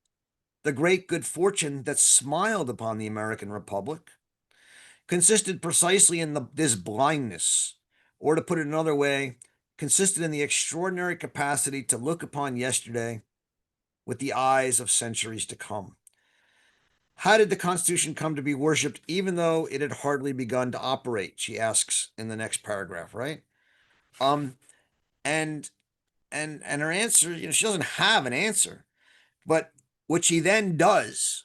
the great good fortune that smiled upon the American Republic, consisted precisely in this blindness, or to put it another way, consisted in the extraordinary capacity to look upon yesterday with the eyes of centuries to come. How did the Constitution come to be worshipped even though it had hardly begun to operate? She asks in the next paragraph, right? Um, and and her answer, she doesn't have an answer, but what she then does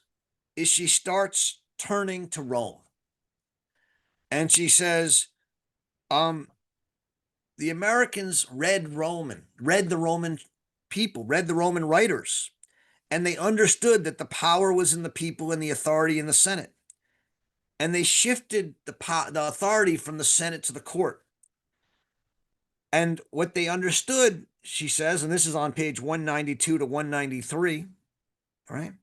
is she starts turning to Rome. And she says, um, the Americans read the Roman people, read the Roman writers, and they understood that the power was in the people and the authority in the Senate. And they shifted the authority from the Senate to the court. And what they understood, she says, and this is on page 192 to 193, right?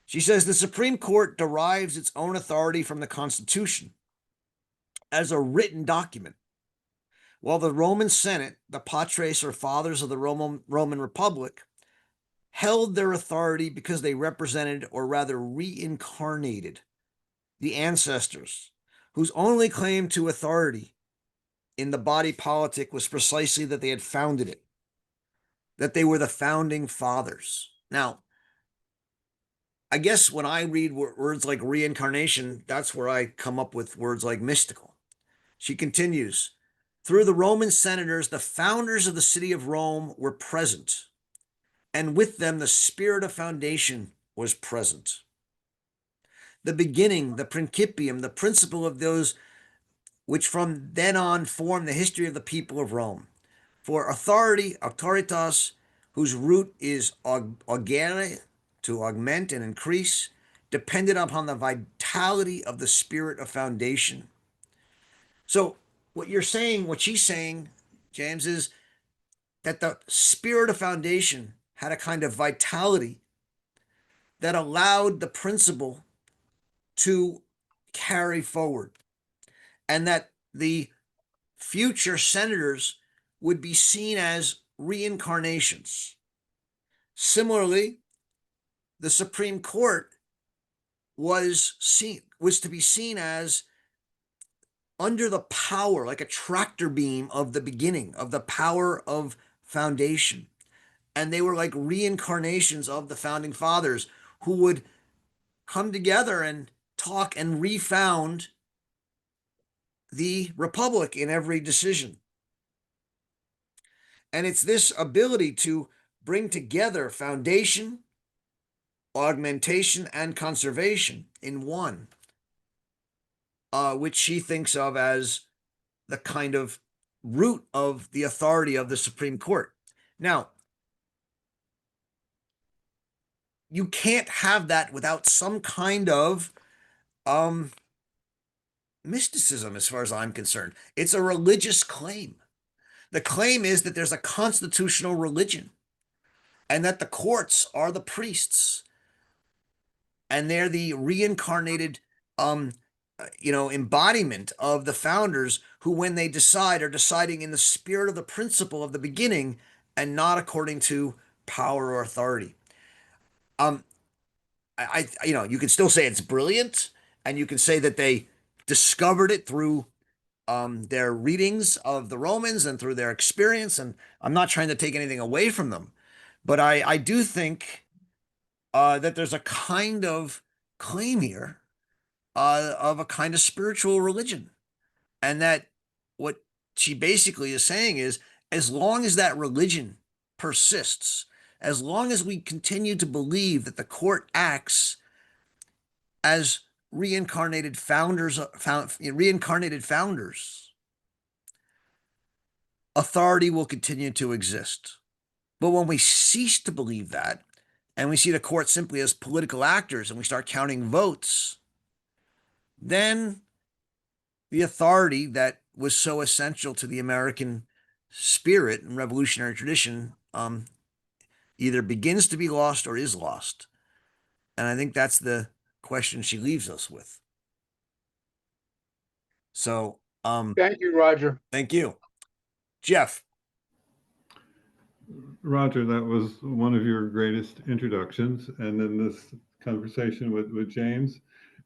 She says the Supreme Court derives its own authority from the Constitution as a written document, while the Roman Senate, the patres or fathers of the Roman Republic, held their authority because they represented, or rather reincarnated, the ancestors whose only claim to authority in the body politic was precisely that they had founded it, that they were the founding fathers. Now, I guess when I read words like reincarnation, that's where I come up with words like mystical. She continues, through the Roman senators, the founders of the city of Rome were present, and with them the spirit of foundation was present. The beginning, the principium, the principle of those which from then on form the history of the people of Rome. For authority, auctoritas, whose root is augere, to augment and increase, depended upon the vitality of the spirit of foundation. So what she's saying, James, is that the spirit of foundation had a kind of vitality that allowed the principle to carry forward, and that the future senators would be seen as reincarnations. Similarly, the Supreme Court was to be seen as under the power, like a tractor beam of the beginning, of the power of foundation. and they were like reincarnations of the founding fathers who would come together and talk and refound the republic in every decision. And it's this ability to bring together foundation, augmentation, and conservation in one, which she thinks of as the kind of root of the authority of the Supreme Court. Now, you can't have that without some kind of um, mysticism, as far as I'm concerned. It's a religious claim. The claim is that there's a constitutional religion and that the courts are the priests and they're the reincarnated um embodiment of the founders who, when they decide, are deciding in the spirit of the principle of the beginning and not according to power or authority. um you can still say it's brilliant, and you can say that they discovered it through their readings of the Romans and through their experience, and I'm not trying to take anything away from them, but I do think that there's a kind of claim here of a kind of spiritual religion. And that what she basically is saying is, as long as that religion persists, as long as we continue to believe that the court acts as reincarnated founders, authority will continue to exist. But when we cease to believe that, and we see the court simply as political actors, and we start counting votes, then the authority that was so essential to the American spirit and revolutionary tradition either begins to be lost or is lost. And I think that's the question she leaves us with. So, Thank you, Roger. thank you, Jeff. Roger, that was one of your greatest introductions. And then this conversation with James,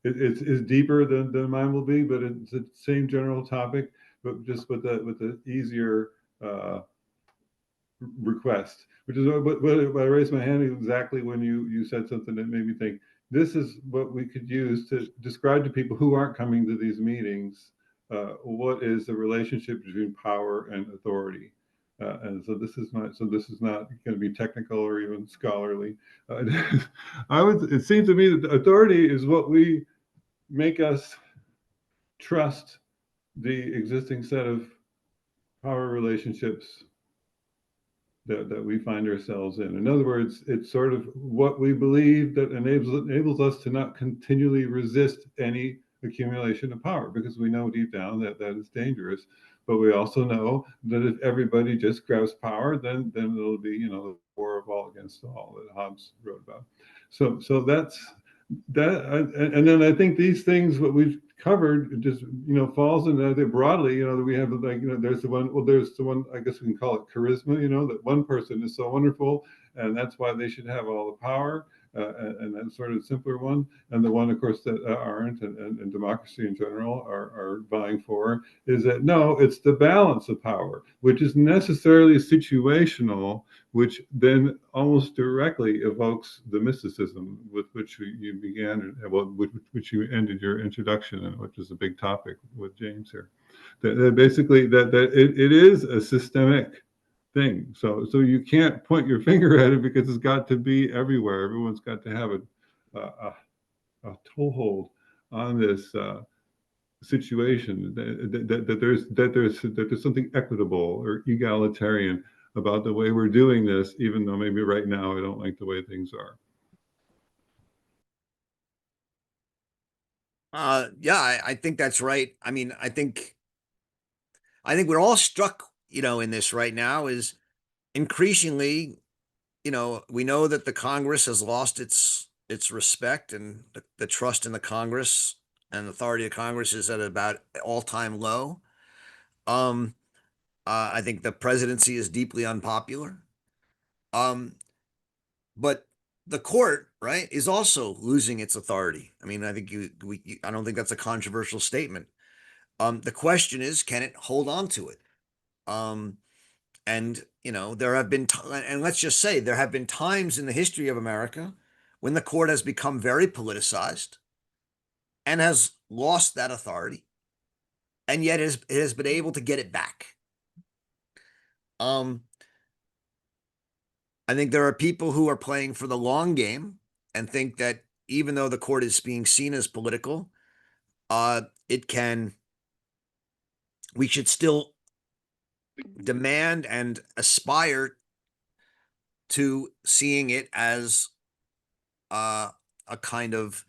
it's deeper than mine will be, but it's the same general topic, but just with the easier request, which is what I raised my hand exactly when you said something that made me think this is what we could use to describe to people who aren't coming to these meetings what is the relationship between power and authority. And so this is not going to be technical or even scholarly. It seems to me that authority is what we make us trust the existing set of power relationships that we find ourselves in. In other words, it's sort of what we believe that enables us to not continually resist any accumulation of power, because we know deep down that that is dangerous. But we also know that if everybody just grabs power, then it'll be, the war of all against all that Hobbes wrote about. So that's that. And then I think these things, what we've covered, just falls into that broadly. That we have, like, there's the one. Well, there's the one. I guess we can call it charisma. That one person is so wonderful, and that's why they should have all the power. And that's sort of the simpler one. And the one, of course, that Arendt and democracy in general are vying for is that no, it's the balance of power, which is necessarily situational, which then almost directly evokes the mysticism with which you began, with which you ended your introduction, and which is a big topic with James here. That basically that it is a systemic thing. So you can't point your finger at it, because it's got to be everywhere. Everyone's got to have a toehold on this situation. That there's something equitable or egalitarian about the way we're doing this, even though maybe right now I don't like the way things are. Yeah, I think that's right. I mean, I think we're all struck, in this right now, is increasingly, we know that the Congress has lost its respect, and the trust in the Congress and authority of Congress is at about all-time low. Um, I think the presidency is deeply unpopular. Um, but the court, right, is also losing its authority. I mean, I think I don't think that's a controversial statement. The question is, can it hold on to it? Um, And, there have been, and let's just say there have been times in the history of America when the court has become very politicized and has lost that authority, and yet it has been able to get it back. I think there are people who are playing for the long game and think that even though the court is being seen as political, we should still demand and aspire to seeing it as a kind of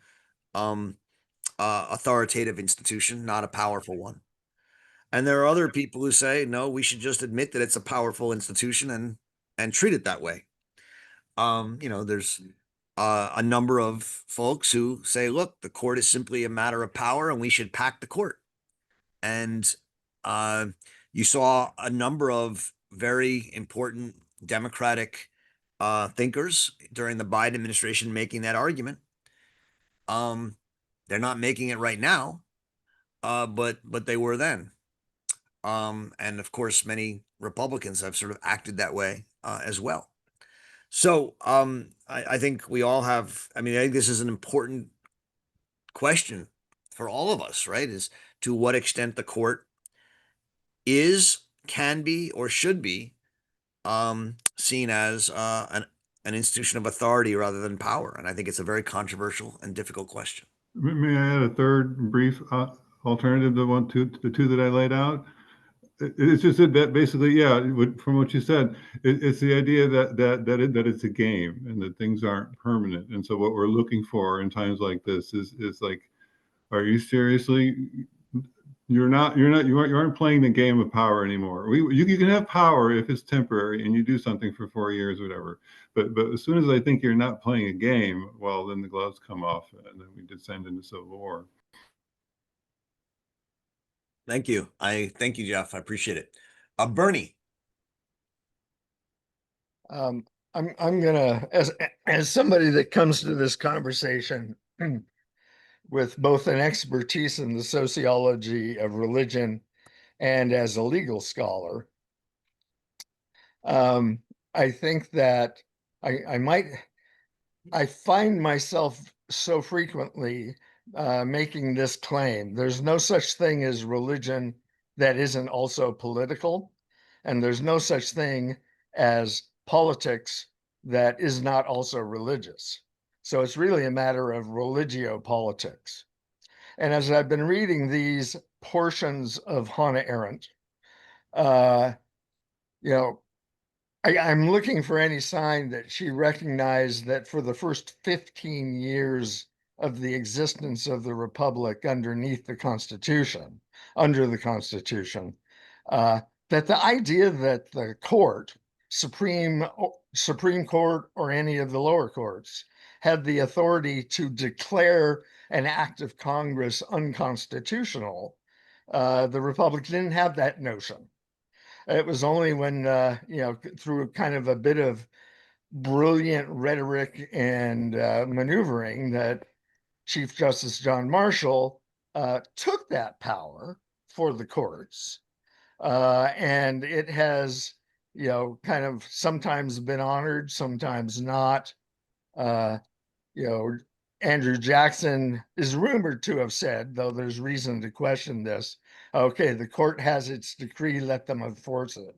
authoritative institution, not a powerful one. And there are other people who say, no, we should just admit that it's a powerful institution and treat it that way. There's a number of folks who say, look, the court is simply a matter of power and we should pack the court. And you saw a number of very important Democratic thinkers during the Biden administration making that argument. They're not making it right now, but they were then. And of course, many Republicans have sort of acted that way as well. So I think we all have, I think this is an important question for all of us, right? Is to what extent the court can be, or should be seen as an institution of authority rather than power. And I think it's a very controversial and difficult question. May I add a third brief alternative to the two that I laid out? It's just that basically, yeah, from what you said, it's the idea that it's a game and that things aren't permanent. And so what we're looking for in times like this is like, are you seriously? You aren't playing the game of power anymore. You can have power if it's temporary and you do something for 4 years, whatever. But as soon as I think you're not playing a game, well, then the gloves come off and then we descend into civil war. Thank you. Thank you, Jeff. I appreciate it. Bernie. I'm gonna, as somebody that comes to this conversation with both an expertise in the sociology of religion and as a legal scholar, I think that I find myself so frequently making this claim. There's no such thing as religion that isn't also political, and there's no such thing as politics that is not also religious. So it's really a matter of religio-politics. And as I've been reading these portions of Hannah Arendt, you know, I'm looking for any sign that she recognized that for the first 15 years of the existence of the Republic underneath the Constitution, under the Constitution, that the idea that the court, Supreme Court or any of the lower courts, had the authority to declare an act of Congress unconstitutional, the Republic didn't have that notion. It was only when, through kind of a bit of brilliant rhetoric and maneuvering that Chief Justice John Marshall took that power for the courts. And it has, kind of sometimes been honored, sometimes not. Andrew Jackson is rumored to have said, though there's reason to question this, okay, the court has its decree, let them enforce it.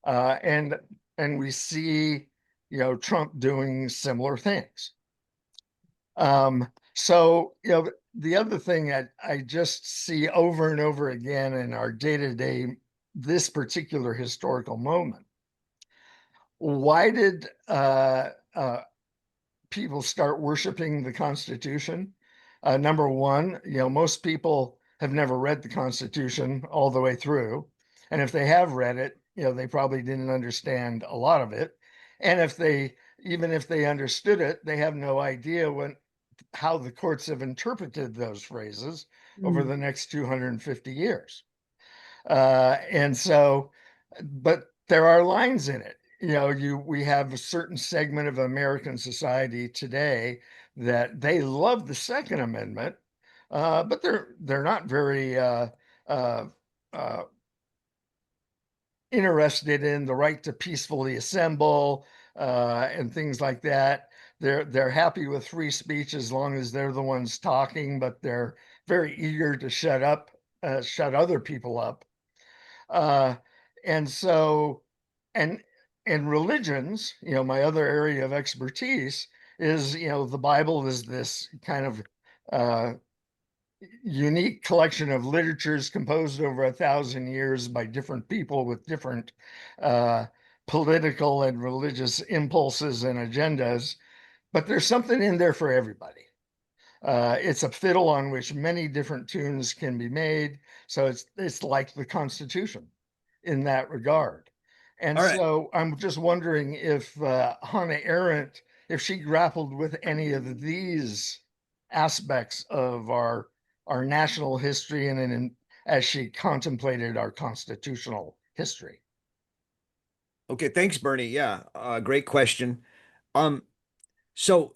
And we see, Trump doing similar things. So, the other thing I just see over and over again in our day-to-day, this particular historical moment, why did people start worshiping the Constitution? Number one, most people have never read the Constitution all the way through. And if they have read it, they probably didn't understand a lot of it. And even if they understood it, they have no idea how the courts have interpreted those phrases over the next 250 years. And so, but there are lines in it. We have a certain segment of American society today that they love the Second Amendment, but they're not very interested in the right to peacefully assemble and things like that. They're happy with free speech as long as they're the ones talking, but they're very eager to shut other people up. Uh, and so, and and religions, my other area of expertise is, the Bible is this kind of uh, unique collection of literatures composed over 1,000 years by different people with different uh, political and religious impulses and agendas. But there's something in there for everybody. It's a fiddle on which many different tunes can be made. So it's like the Constitution in that regard. And All right. so I'm just wondering if Hannah Arendt, if she grappled with any of these aspects of our national history and as she contemplated our constitutional history. Okay, thanks, Bernie. Yeah, great question. Um, so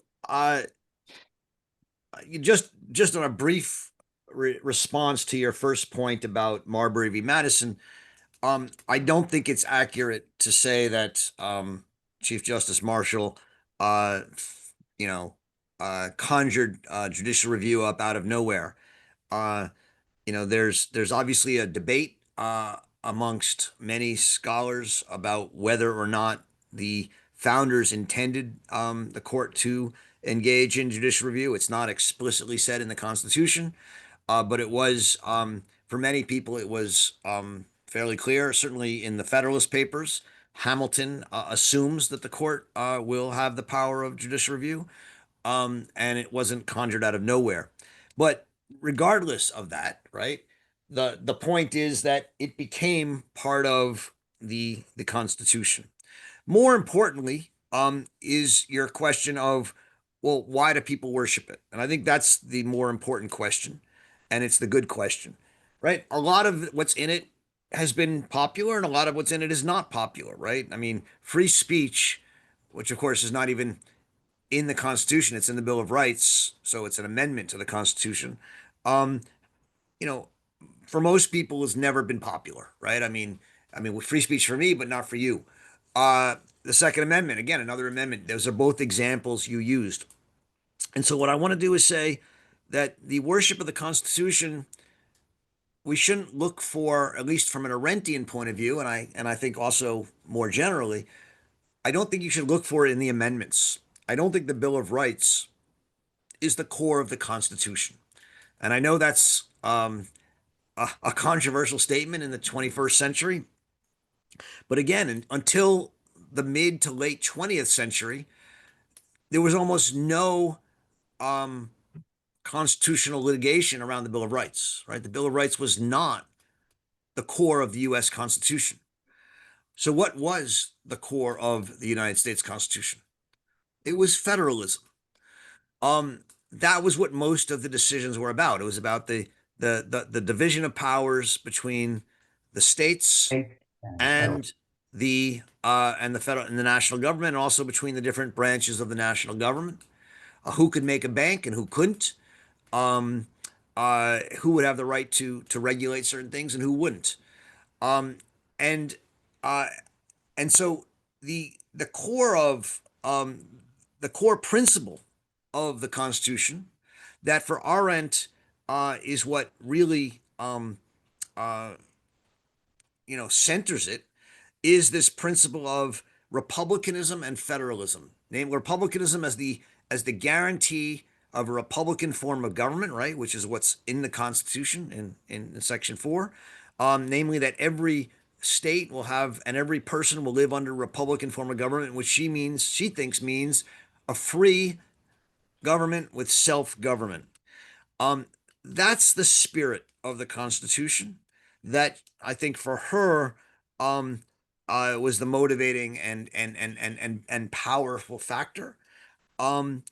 just on a brief response to your first point about Marbury v. Madison, I don't think it's accurate to say that Chief Justice Marshall, uh, you know, conjured judicial review up out of nowhere. Uh, there's obviously a debate amongst many scholars about whether or not the founders intended the court to engage in judicial review. It's not explicitly said in the Constitution, but it was, for many people, it was fairly clear. Certainly in the Federalist Papers, Hamilton assumes that the court will have the power of judicial review, and it wasn't conjured out of nowhere. But regardless of that, right? The point is that it became part of the Constitution. More importantly, is your question of, well, why do people worship it? And I think that's the more important question, and it's the good question, right? A lot of what's in it has been popular, and a lot of what's in it is not popular, right? I mean, free speech, which of course is not even in the Constitution, it's in the Bill of Rights, so it's an amendment to the Constitution. Um, you know, for most people, has never been popular, right? I mean, free speech for me, but not for you. The Second Amendment, again, another amendment. Those are both examples you used. And so, what I want to do is say that the worship of the Constitution, we shouldn't look for, at least from an Arendtian point of view, and I think also more generally, I don't think you should look for it in the amendments. I don't think the Bill of Rights is the core of the Constitution. And I know that's a controversial statement in the 21st century. But again, until the mid to late 20th century, there was almost no um, constitutional litigation around the Bill of Rights, right? The Bill of Rights was not the core of the U.S. Constitution. So, what was the core of the United States Constitution? It was federalism. That was what most of the decisions were about. It was about the division of powers between the states and the federal and the national government, and also between the different branches of the national government. Who could make a bank and who couldn't? Um, who would have the right to regulate certain things and who wouldn't? Um, and uh, and so the core of the core principle of the Constitution, that for Arendt is what really uh, centers it, is this principle of republicanism and federalism. Name republicanism as the guarantee of a republican form of government, right? Which is what's in the Constitution in Section 4, namely that every state will have and every person will live under a republican form of government, which she thinks means a free government with self-government. Um, that's the spirit of the Constitution that I think for her was the motivating and powerful factor. Um,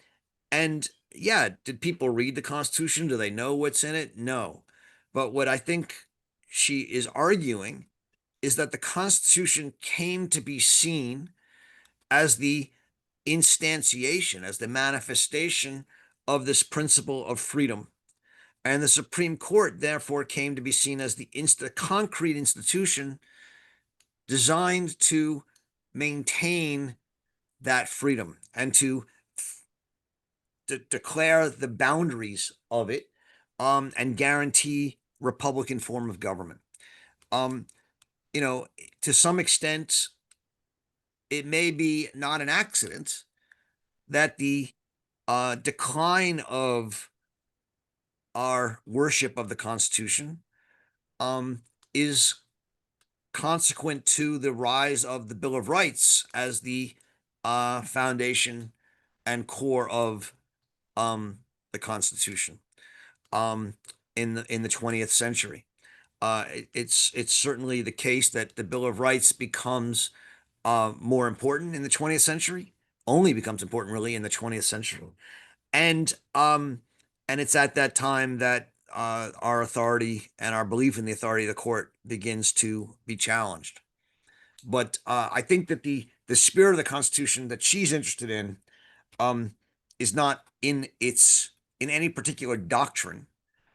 and yeah, did people read the Constitution? Do they know what's in it? No. But what I think she is arguing is that the Constitution came to be seen as the instantiation, as the manifestation of this principle of freedom. And the Supreme Court, therefore, came to be seen as the concrete institution designed to maintain that freedom and to declare the boundaries of it, and guarantee Republican form of government. Um, to some extent, it may be not an accident that the decline of our worship of the Constitution is consequent to the rise of the Bill of Rights as the foundation and core of the Constitution in the 20th century. It's certainly the case that the Bill of Rights becomes more important in the 20th century, only becomes important really in the 20th century. And it's at that time that our authority and our belief in the authority of the court begins to be challenged. But I think that the spirit of the Constitution that she's interested in is not in any particular doctrine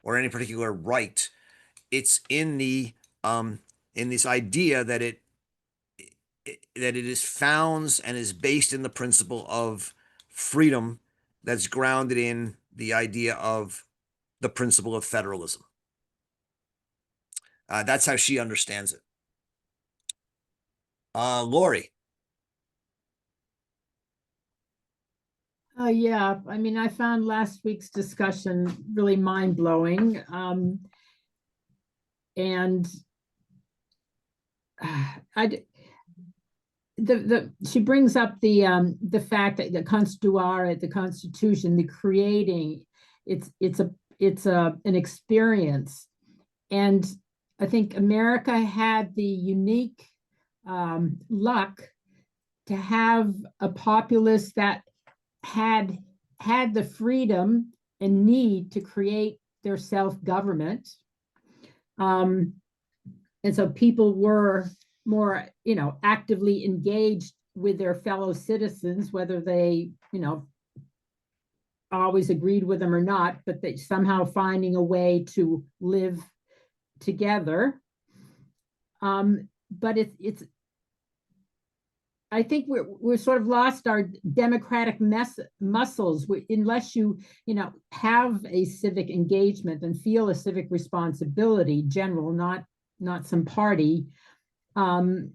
or any particular right. It's in this idea that it is founds and is based in the principle of freedom that's grounded in the idea of the principle of federalism. That's how she understands it. Lori. Yeah, I mean, I found last week's discussion really mind-blowing. And she brings up the fact that the constituare, the Constitution, the creating, it's an experience. And I think America had the unique luck to have a populace that had the freedom and need to create their self-government. And so people were more, actively engaged with their fellow citizens, whether they, always agreed with them or not, but they somehow finding a way to live together. But it's I think we're sort of lost our democratic muscles unless you have a civic engagement and feel a civic responsibility, general, not some party. I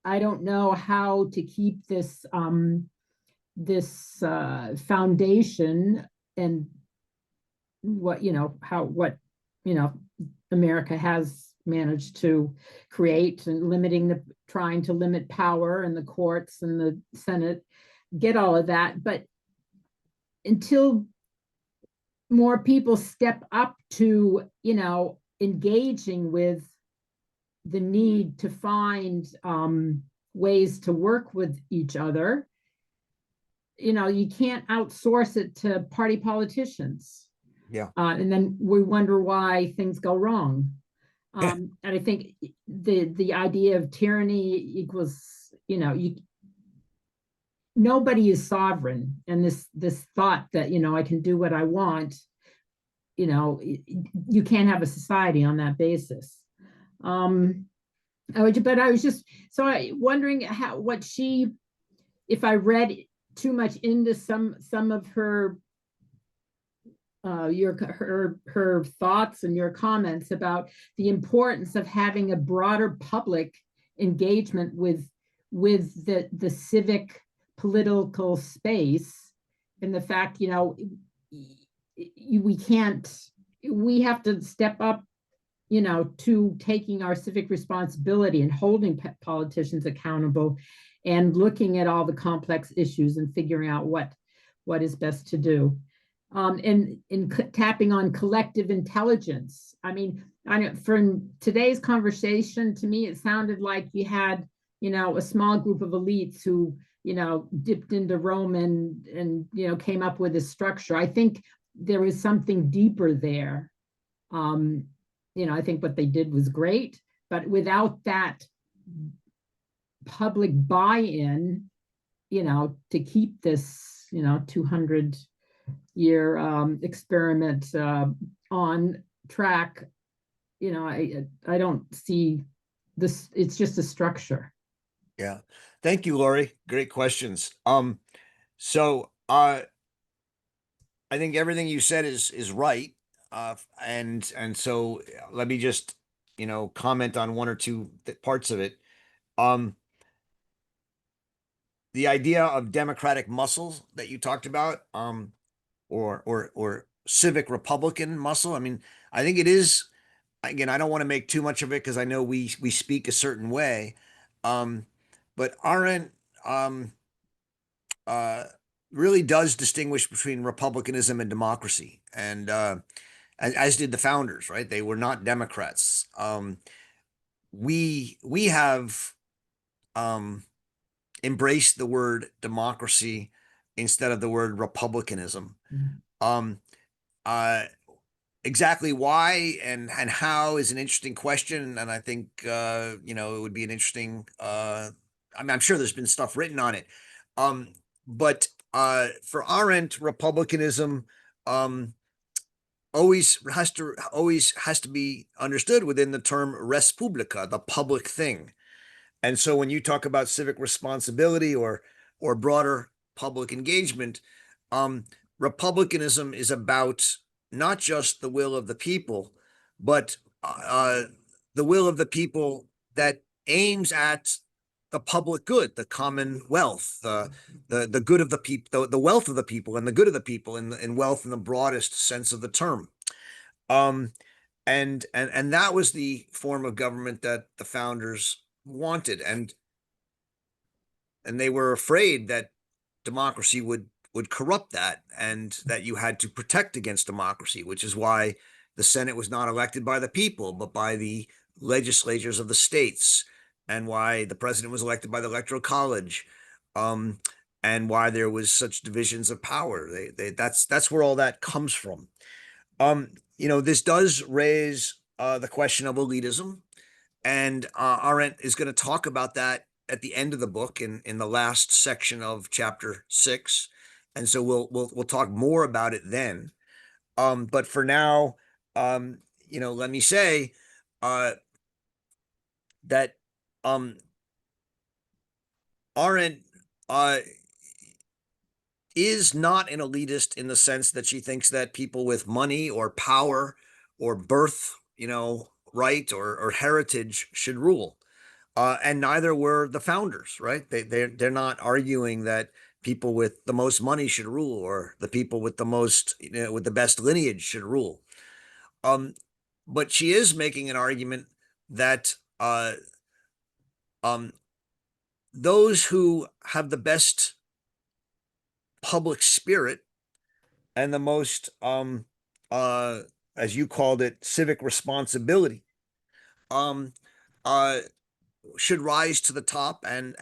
don't know how to keep this foundation and what America has managed to create, and trying to limit power in the courts and the Senate, get all of that. But until more people step up to, engaging with the need to find ways to work with each other, you can't outsource it to party politicians. Yeah. And then we wonder why things go wrong. And I think the idea of tyranny equals, nobody is sovereign, and this thought that I can do what I want, you can't have a society on that basis. But I was just wondering if I read too much into some of her her thoughts and your comments about the importance of having a broader public engagement with the civic political space, and the fact we have to step up to taking our civic responsibility and holding politicians accountable and looking at all the complex issues and figuring out what is best to do. And tapping on collective intelligence. I mean, from today's conversation, to me, it sounded like you had, a small group of elites who, dipped into Rome and came up with this structure. I think there was something deeper there. I think what they did was great, but without that public buy-in, to keep this, 200-year experiment on track, I don't see this, it's just a structure. Yeah. Thank you, Lori. Great questions. So I think everything you said is right. And so let me just, comment on one or two parts of it. Um, the idea of democratic muscles that you talked about, or civic republican muscle. I mean, I think it is, again, I don't want to make too much of it because I know we speak a certain way. Um, but Arendt um uh really does distinguish between republicanism and democracy. And as did the founders, right? They were not Democrats. We have um embraced the word democracy instead of the word republicanism. Um, uh, exactly why and how is an interesting question, and I think it would be an interesting. I mean, I'm sure there's been stuff written on it, um, but for Arendt, republicanism um, always has to be understood within the term res publica, the public thing. And so when you talk about civic responsibility or broader public engagement, um, republicanism is about not just the will of the people, but the will of the people that aims at the public good, the commonwealth, the good of the people, the wealth of the people, and the good of the people, and wealth in the broadest sense of the term. Um, and that was the form of government that the founders wanted, and they were afraid that democracy would corrupt that, and that you had to protect against democracy, which is why the Senate was not elected by the people but by the legislatures of the states, and why the president was elected by the electoral college, um, and why there was such divisions of power. That's where all that comes from. This does raise the question of elitism, and Arendt is going to talk about that at the end of the book in the last section of chapter 6, and so we'll talk more about it then. But for now, let me say that Arendt uh, is not an elitist in the sense that she thinks that people with money or power or birth, right, or heritage should rule. And neither were the founders, right? They're not arguing that people with the most money should rule, or the people with the most, with the best lineage should rule. But she is making an argument that um, those who have the best public spirit and the most, uh, as you called it, civic responsibility, um, uh, should rise to the top and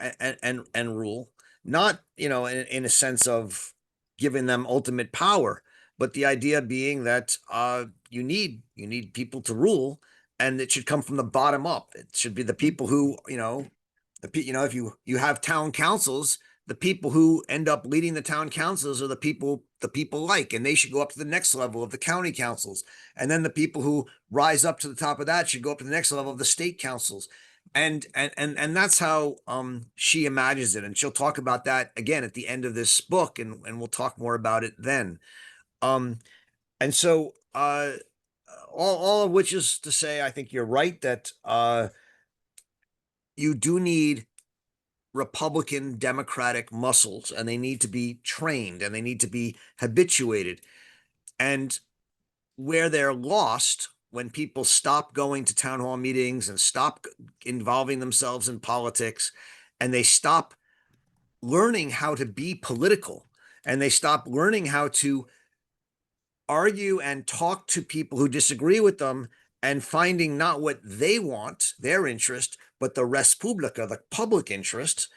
rule, not in a sense of giving them ultimate power, but the idea being that you need people to rule, and it should come from the bottom up. It should be the people who, if you have town councils, the people who end up leading the town councils are the people like, and they should go up to the next level of the county councils, and then the people who rise up to the top of that should go up to the next level of the state councils. And that's how she imagines it, and she'll talk about that again at the end of this book, and we'll talk more about it then. um and so all of which is to say, I think you're right that you do need Republican Democratic muscles, and they need to be trained, and they need to be habituated. And where they're lost, when people stop going to town hall meetings and stop involving themselves in politics, and they stop learning how to be political, and they stop learning how to argue and talk to people who disagree with them, and finding not what they want, their interest, but the res publica, the public interest.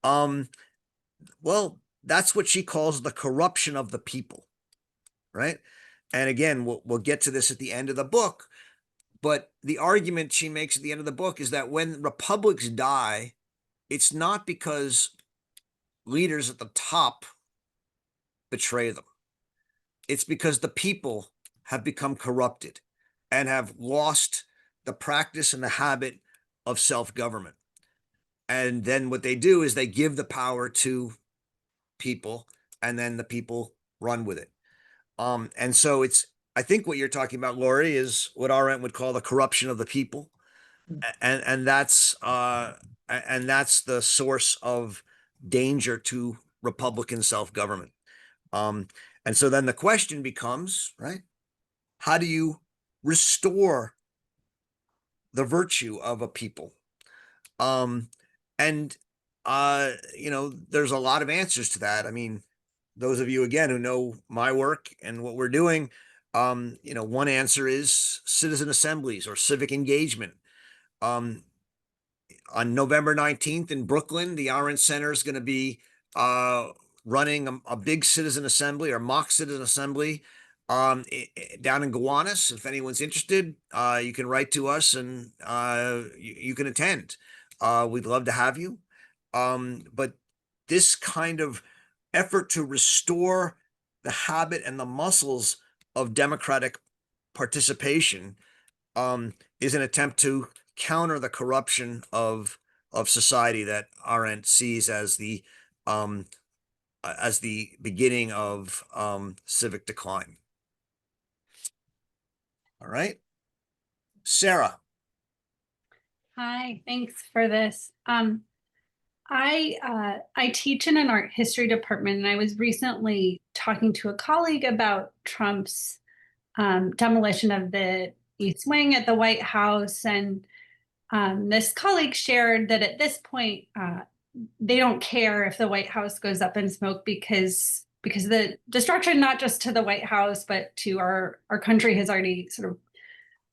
um well, that's what she calls the corruption of the people, right? And again, we'll get to this at the end of the book, but the argument she makes at the end of the book is that when republics die, it's not because leaders at the top betray them. It's because the people have become corrupted and have lost the practice and the habit of self-government. And then what they do is they give the power to people, and then the people run with it. And so I think what you're talking about, Lori, is what Arendt would call the corruption of the people. And that's the source of danger to Republican self-government. And so then the question becomes, right, how do you restore the virtue of a people? And there's a lot of answers to that. I mean, those of you again who know my work and what we're doing, one answer is citizen assemblies or civic engagement. On November 19th in Brooklyn, the Arendt Center is going to be running a big citizen assembly or mock citizen assembly down in Gowanus. If anyone's interested, you can write to us and you can attend. We'd love to have you. But this kind of effort to restore the habit and the muscles of democratic participation is an attempt to counter the corruption of society that Arendt sees as the beginning of civic decline. All right, Sarah. Hi, thanks for this. I teach in an art history department, and I was recently talking to a colleague about Trump's demolition of the East Wing at the White House, and this colleague shared that at this point they don't care if the White House goes up in smoke because the destruction not just to the White House but to our country has already sort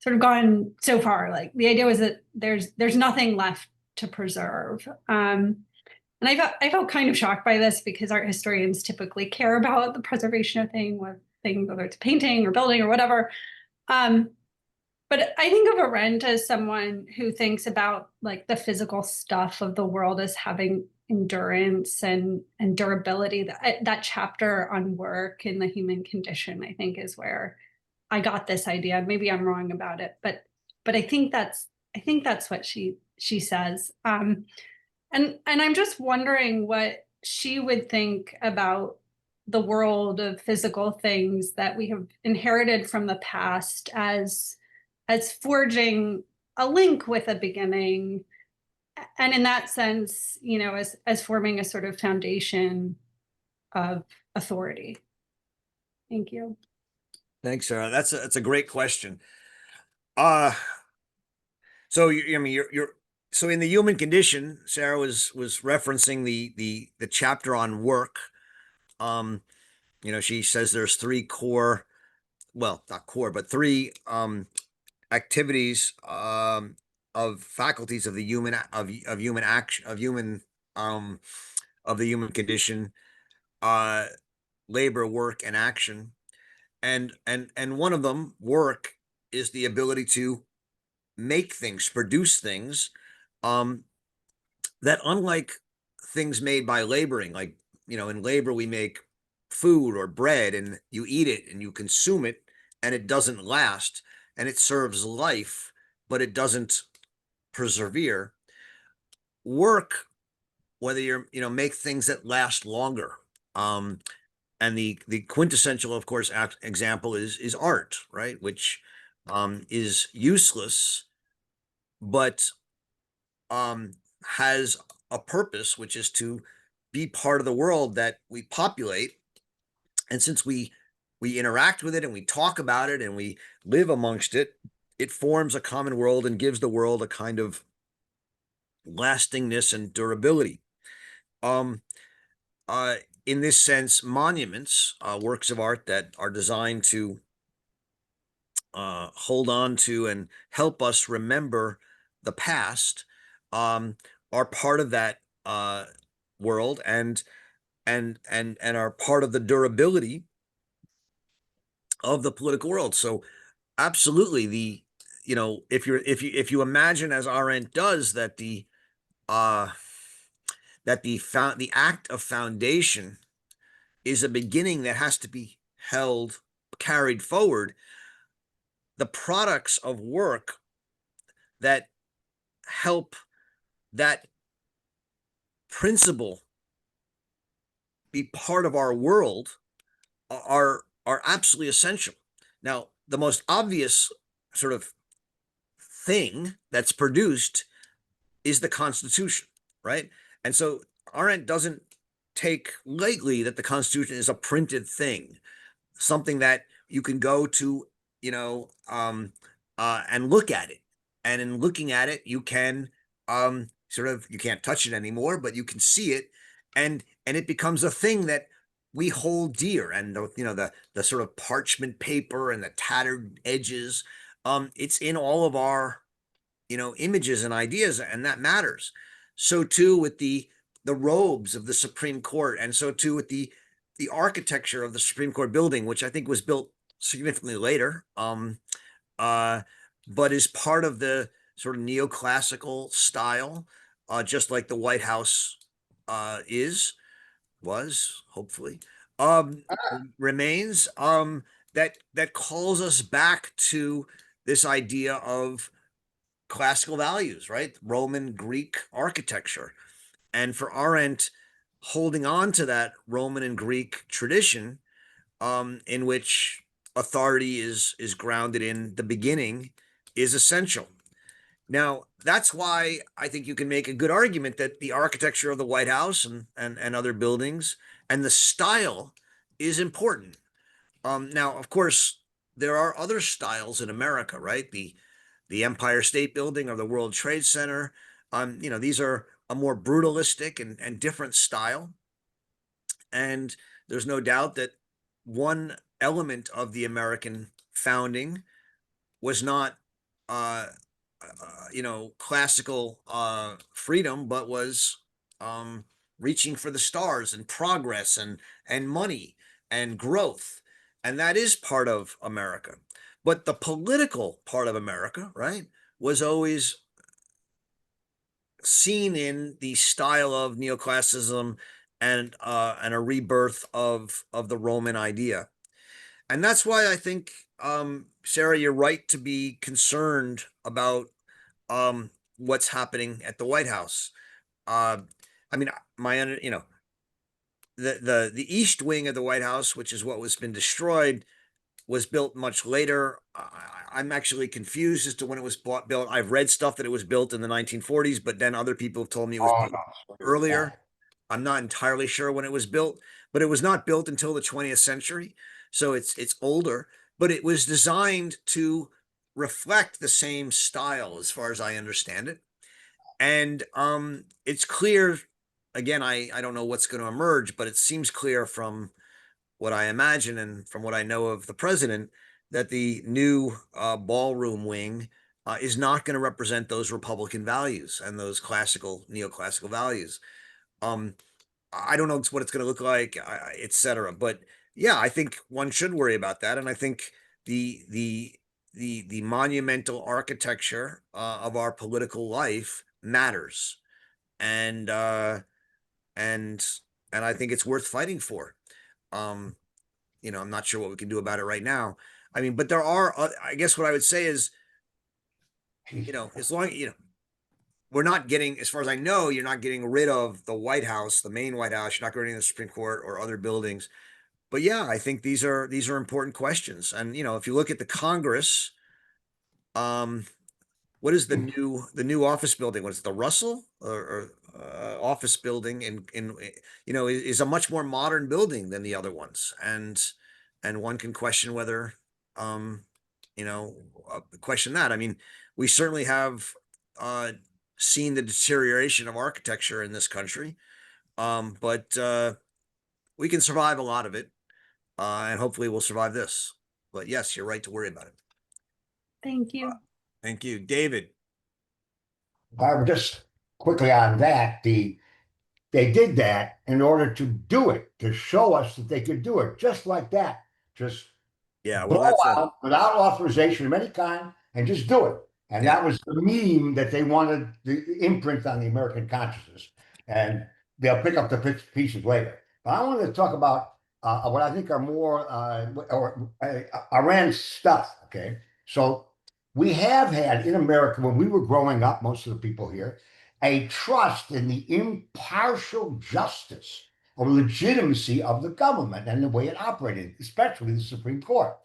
of gone so far. Like the idea was that there's nothing left to preserve. And I felt kind of shocked by this because art historians typically care about the preservation of things, whether it's painting or building or whatever. But I think of Arendt as someone who thinks about like the physical stuff of the world as having endurance and durability. That chapter on work and the human condition, I think, is where I got this idea. Maybe I'm wrong about it, but I think that's what she says. And I'm just wondering what she would think about the world of physical things that we have inherited from the past as forging a link with a beginning, and in that sense, as forming a sort of foundation of authority. Thank you. Thanks, Sarah. That's a great question. So you're so in the human condition, Sarah was referencing the chapter on work. She says there's three core, well, not core, but three activities of faculties of the human human action of the human condition: labor, work, and action. And one of them, work, is the ability to make things, produce things, that unlike things made by laboring, like, in labor, we make food or bread and you eat it and you consume it and it doesn't last and it serves life, but it doesn't persevere. Work, whether you're, make things that last longer. And the quintessential, of course, example is art, right? Which is useless, but has a purpose, which is to be part of the world that we populate. And since we interact with it and we talk about it and we live amongst it, it forms a common world and gives the world a kind of lastingness and durability. In this sense, monuments, works of art that are designed to hold on to and help us remember the past, are part of that world and are part of the durability of the political world. So absolutely, if you imagine, as Arendt does, that the act of foundation is a beginning that has to be carried forward. The products of work that help that principle be part of our world are absolutely essential. Now, the most obvious sort of thing that's produced is the Constitution, right? And so Arendt doesn't take lightly that the Constitution is a printed thing, something that you can go to, and look at it. And in looking at it, you can sort of, you can't touch it anymore, but you can see it, and it becomes a thing that we hold dear. And the sort of parchment paper and the tattered edges, it's in all of our images and ideas, and that matters. So too with the robes of the Supreme Court, and so too with the architecture of the Supreme Court building, which I think was built significantly later, but is part of the sort of neoclassical style, just like the White House was hopefully, remains, that calls us back to this idea of classical values, right? Roman, Greek architecture. And for Arendt, holding on to that Roman and Greek tradition, in which authority is grounded in the beginning, is essential. Now, that's why I think you can make a good argument that the architecture of the White House and other buildings and the style is important. Now, of course, there are other styles in America, right? The Empire State Building or the World Trade Center. These are a more brutalistic and different style. And there's no doubt that one element of the American founding was not, classical freedom, but was reaching for the stars and progress and money and growth. And that is part of America. But the political part of America, right, was always seen in the style of neoclassicism and a rebirth of the Roman idea. And that's why I think, Sarah, you're right to be concerned about what's happening at the White House. I mean, the East Wing of the White House, which is what was been destroyed, was built much later. I'm actually confused as to when it was built. I've read stuff that it was built in the 1940s, but then other people have told me it was built earlier. I'm not entirely sure when it was built, but it was not built until the 20th century. So it's older, but it was designed to reflect the same style as far as I understand it. And it's clear, again, I don't know what's going to emerge, but it seems clear from what I imagine and from what I know of the president, that the new ballroom wing is not going to represent those Republican values and those neoclassical values. I don't know what it's going to look like, et cetera. But yeah, I think one should worry about that. And I think the monumental architecture of our political life matters. And and I think it's worth fighting for. I'm not sure what we can do about it right now. I mean, but there are, I guess what I would say is, as long, we're not getting, as far as I know, you're not getting rid of the White House, the main White House. You're not getting rid of the Supreme Court or other buildings. But yeah, I think these are important questions. And, if you look at the Congress, what is the new office building? What is it, the Russell or office building is a much more modern building than the other ones, and one can question whether question that. I mean, we certainly have seen the deterioration of architecture in this country, but we can survive a lot of it, and hopefully we'll survive this. But yes, you're right to worry about it. Thank you. Thank you, David. Just quickly on that, they did that in order to do it, to show us that they could do it, just like that. Just Yeah, blow well, that's out without authorization of any kind and just do it. And Yeah. that was the meme that they wanted the imprint on the American consciousness. And they'll pick up the pieces later. But I wanted to talk about what I think are more Iran stuff. Okay, so we have had in America, when we were growing up, most of the people here, a trust in the impartial justice or legitimacy of the government and the way it operated, especially the Supreme Court.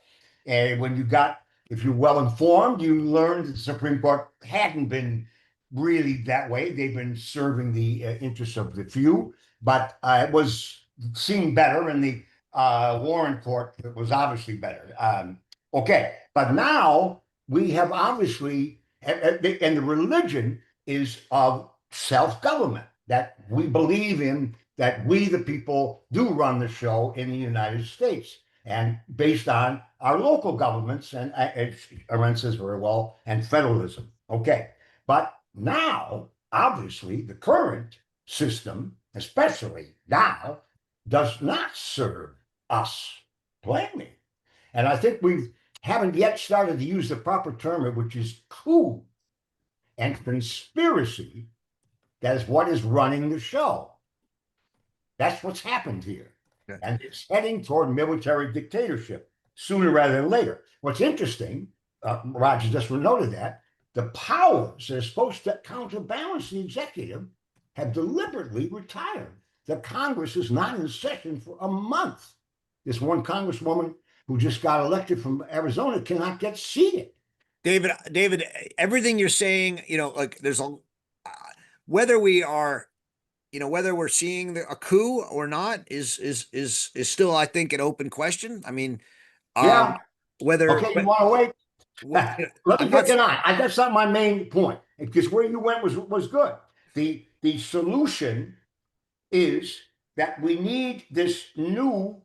And when you got, if you're well informed, you learned that the Supreme Court hadn't been really that way. They've been serving the interests of the few, but it was seen better in the Warren Court. It was obviously better. Okay, but now we have obviously, and the religion is of self-government, that we believe in, that we, the people, do run the show in the United States, and based on our local governments, and Arendt says very well, and federalism. Okay, but now, obviously, the current system, especially now, does not serve us plainly. And I think we haven't yet started to use the proper term, which is coup and conspiracy. That is what is running the show. That's what's happened here. Yeah. And it's heading toward military dictatorship sooner rather than later. What's interesting, Roger just noted that, the powers that are supposed to counterbalance the executive have deliberately retired. The Congress is not in session for a month. This one congresswoman who just got elected from Arizona cannot get seated. David, everything you're saying, like there's whether we are, whether we're seeing a coup or not is still, I think, an open question. I mean, Yeah. whether, Okay, you want to wait? Let me pick it on. That's not my main point, because where you went was good. The solution is that we need this new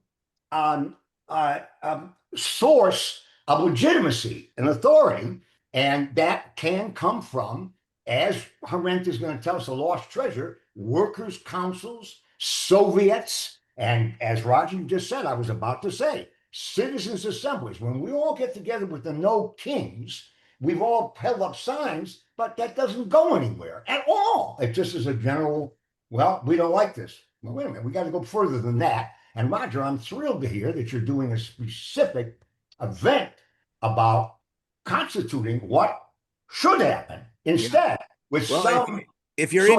source of legitimacy and authority, and that can come from, as Arendt is going to tell us, a lost treasure, workers' councils, Soviets, and as Roger just said, I was about to say, citizens' assemblies. When we all get together with the no kings, we've all held up signs, but that doesn't go anywhere at all. It just is a general, well, we don't like this. Well, wait a minute, we got to go further than that. And Roger, I'm thrilled to hear that you're doing a specific event about constituting what should happen instead. With some, if you're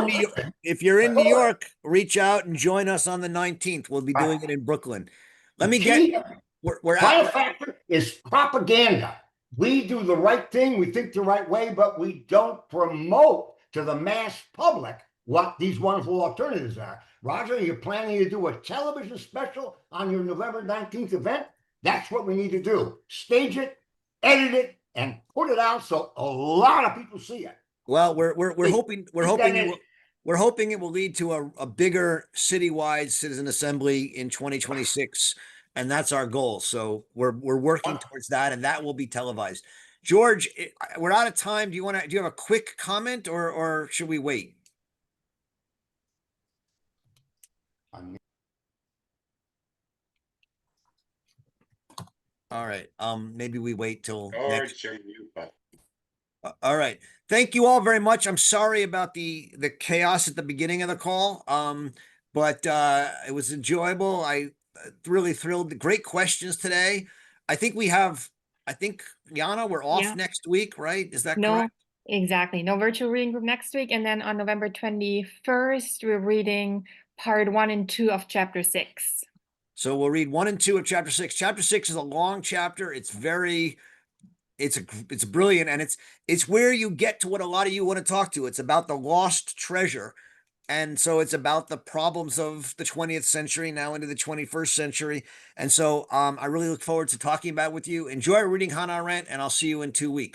in New York, reach out and join us on the 19th. We'll be doing it in Brooklyn. Let me get. We're final factor is propaganda. We do the right thing, we think the right way, but we don't promote to the mass public what these wonderful alternatives are. Roger, you're planning to do a television special on your November 19th event? That's what we need to do. Stage it, edit it, and put it out so a lot of people see it. Well, we're hoping it will lead to a bigger citywide citizen assembly in 2026, and that's our goal. So we're working towards that, and that will be televised. George, we're out of time. Do you have a quick comment, or should we wait? All right. Maybe we wait till next. All right. Thank you all very much. I'm sorry about the chaos at the beginning of the call. But it was enjoyable. I really thrilled. Great questions today. I think Yana, we're off next week, right? Is that correct? Exactly. No virtual reading group next week. And then on November 21st, we're reading part 1 and 2 of chapter 6. So we'll read 1 and 2 of chapter 6. Chapter 6 is a long chapter. It's brilliant, and it's where you get to what a lot of you want to talk to. It's about the lost treasure. And so it's about the problems of the 20th century now into the 21st century. And so I really look forward to talking about it with you. Enjoy reading Hannah Arendt, and I'll see you in 2 weeks.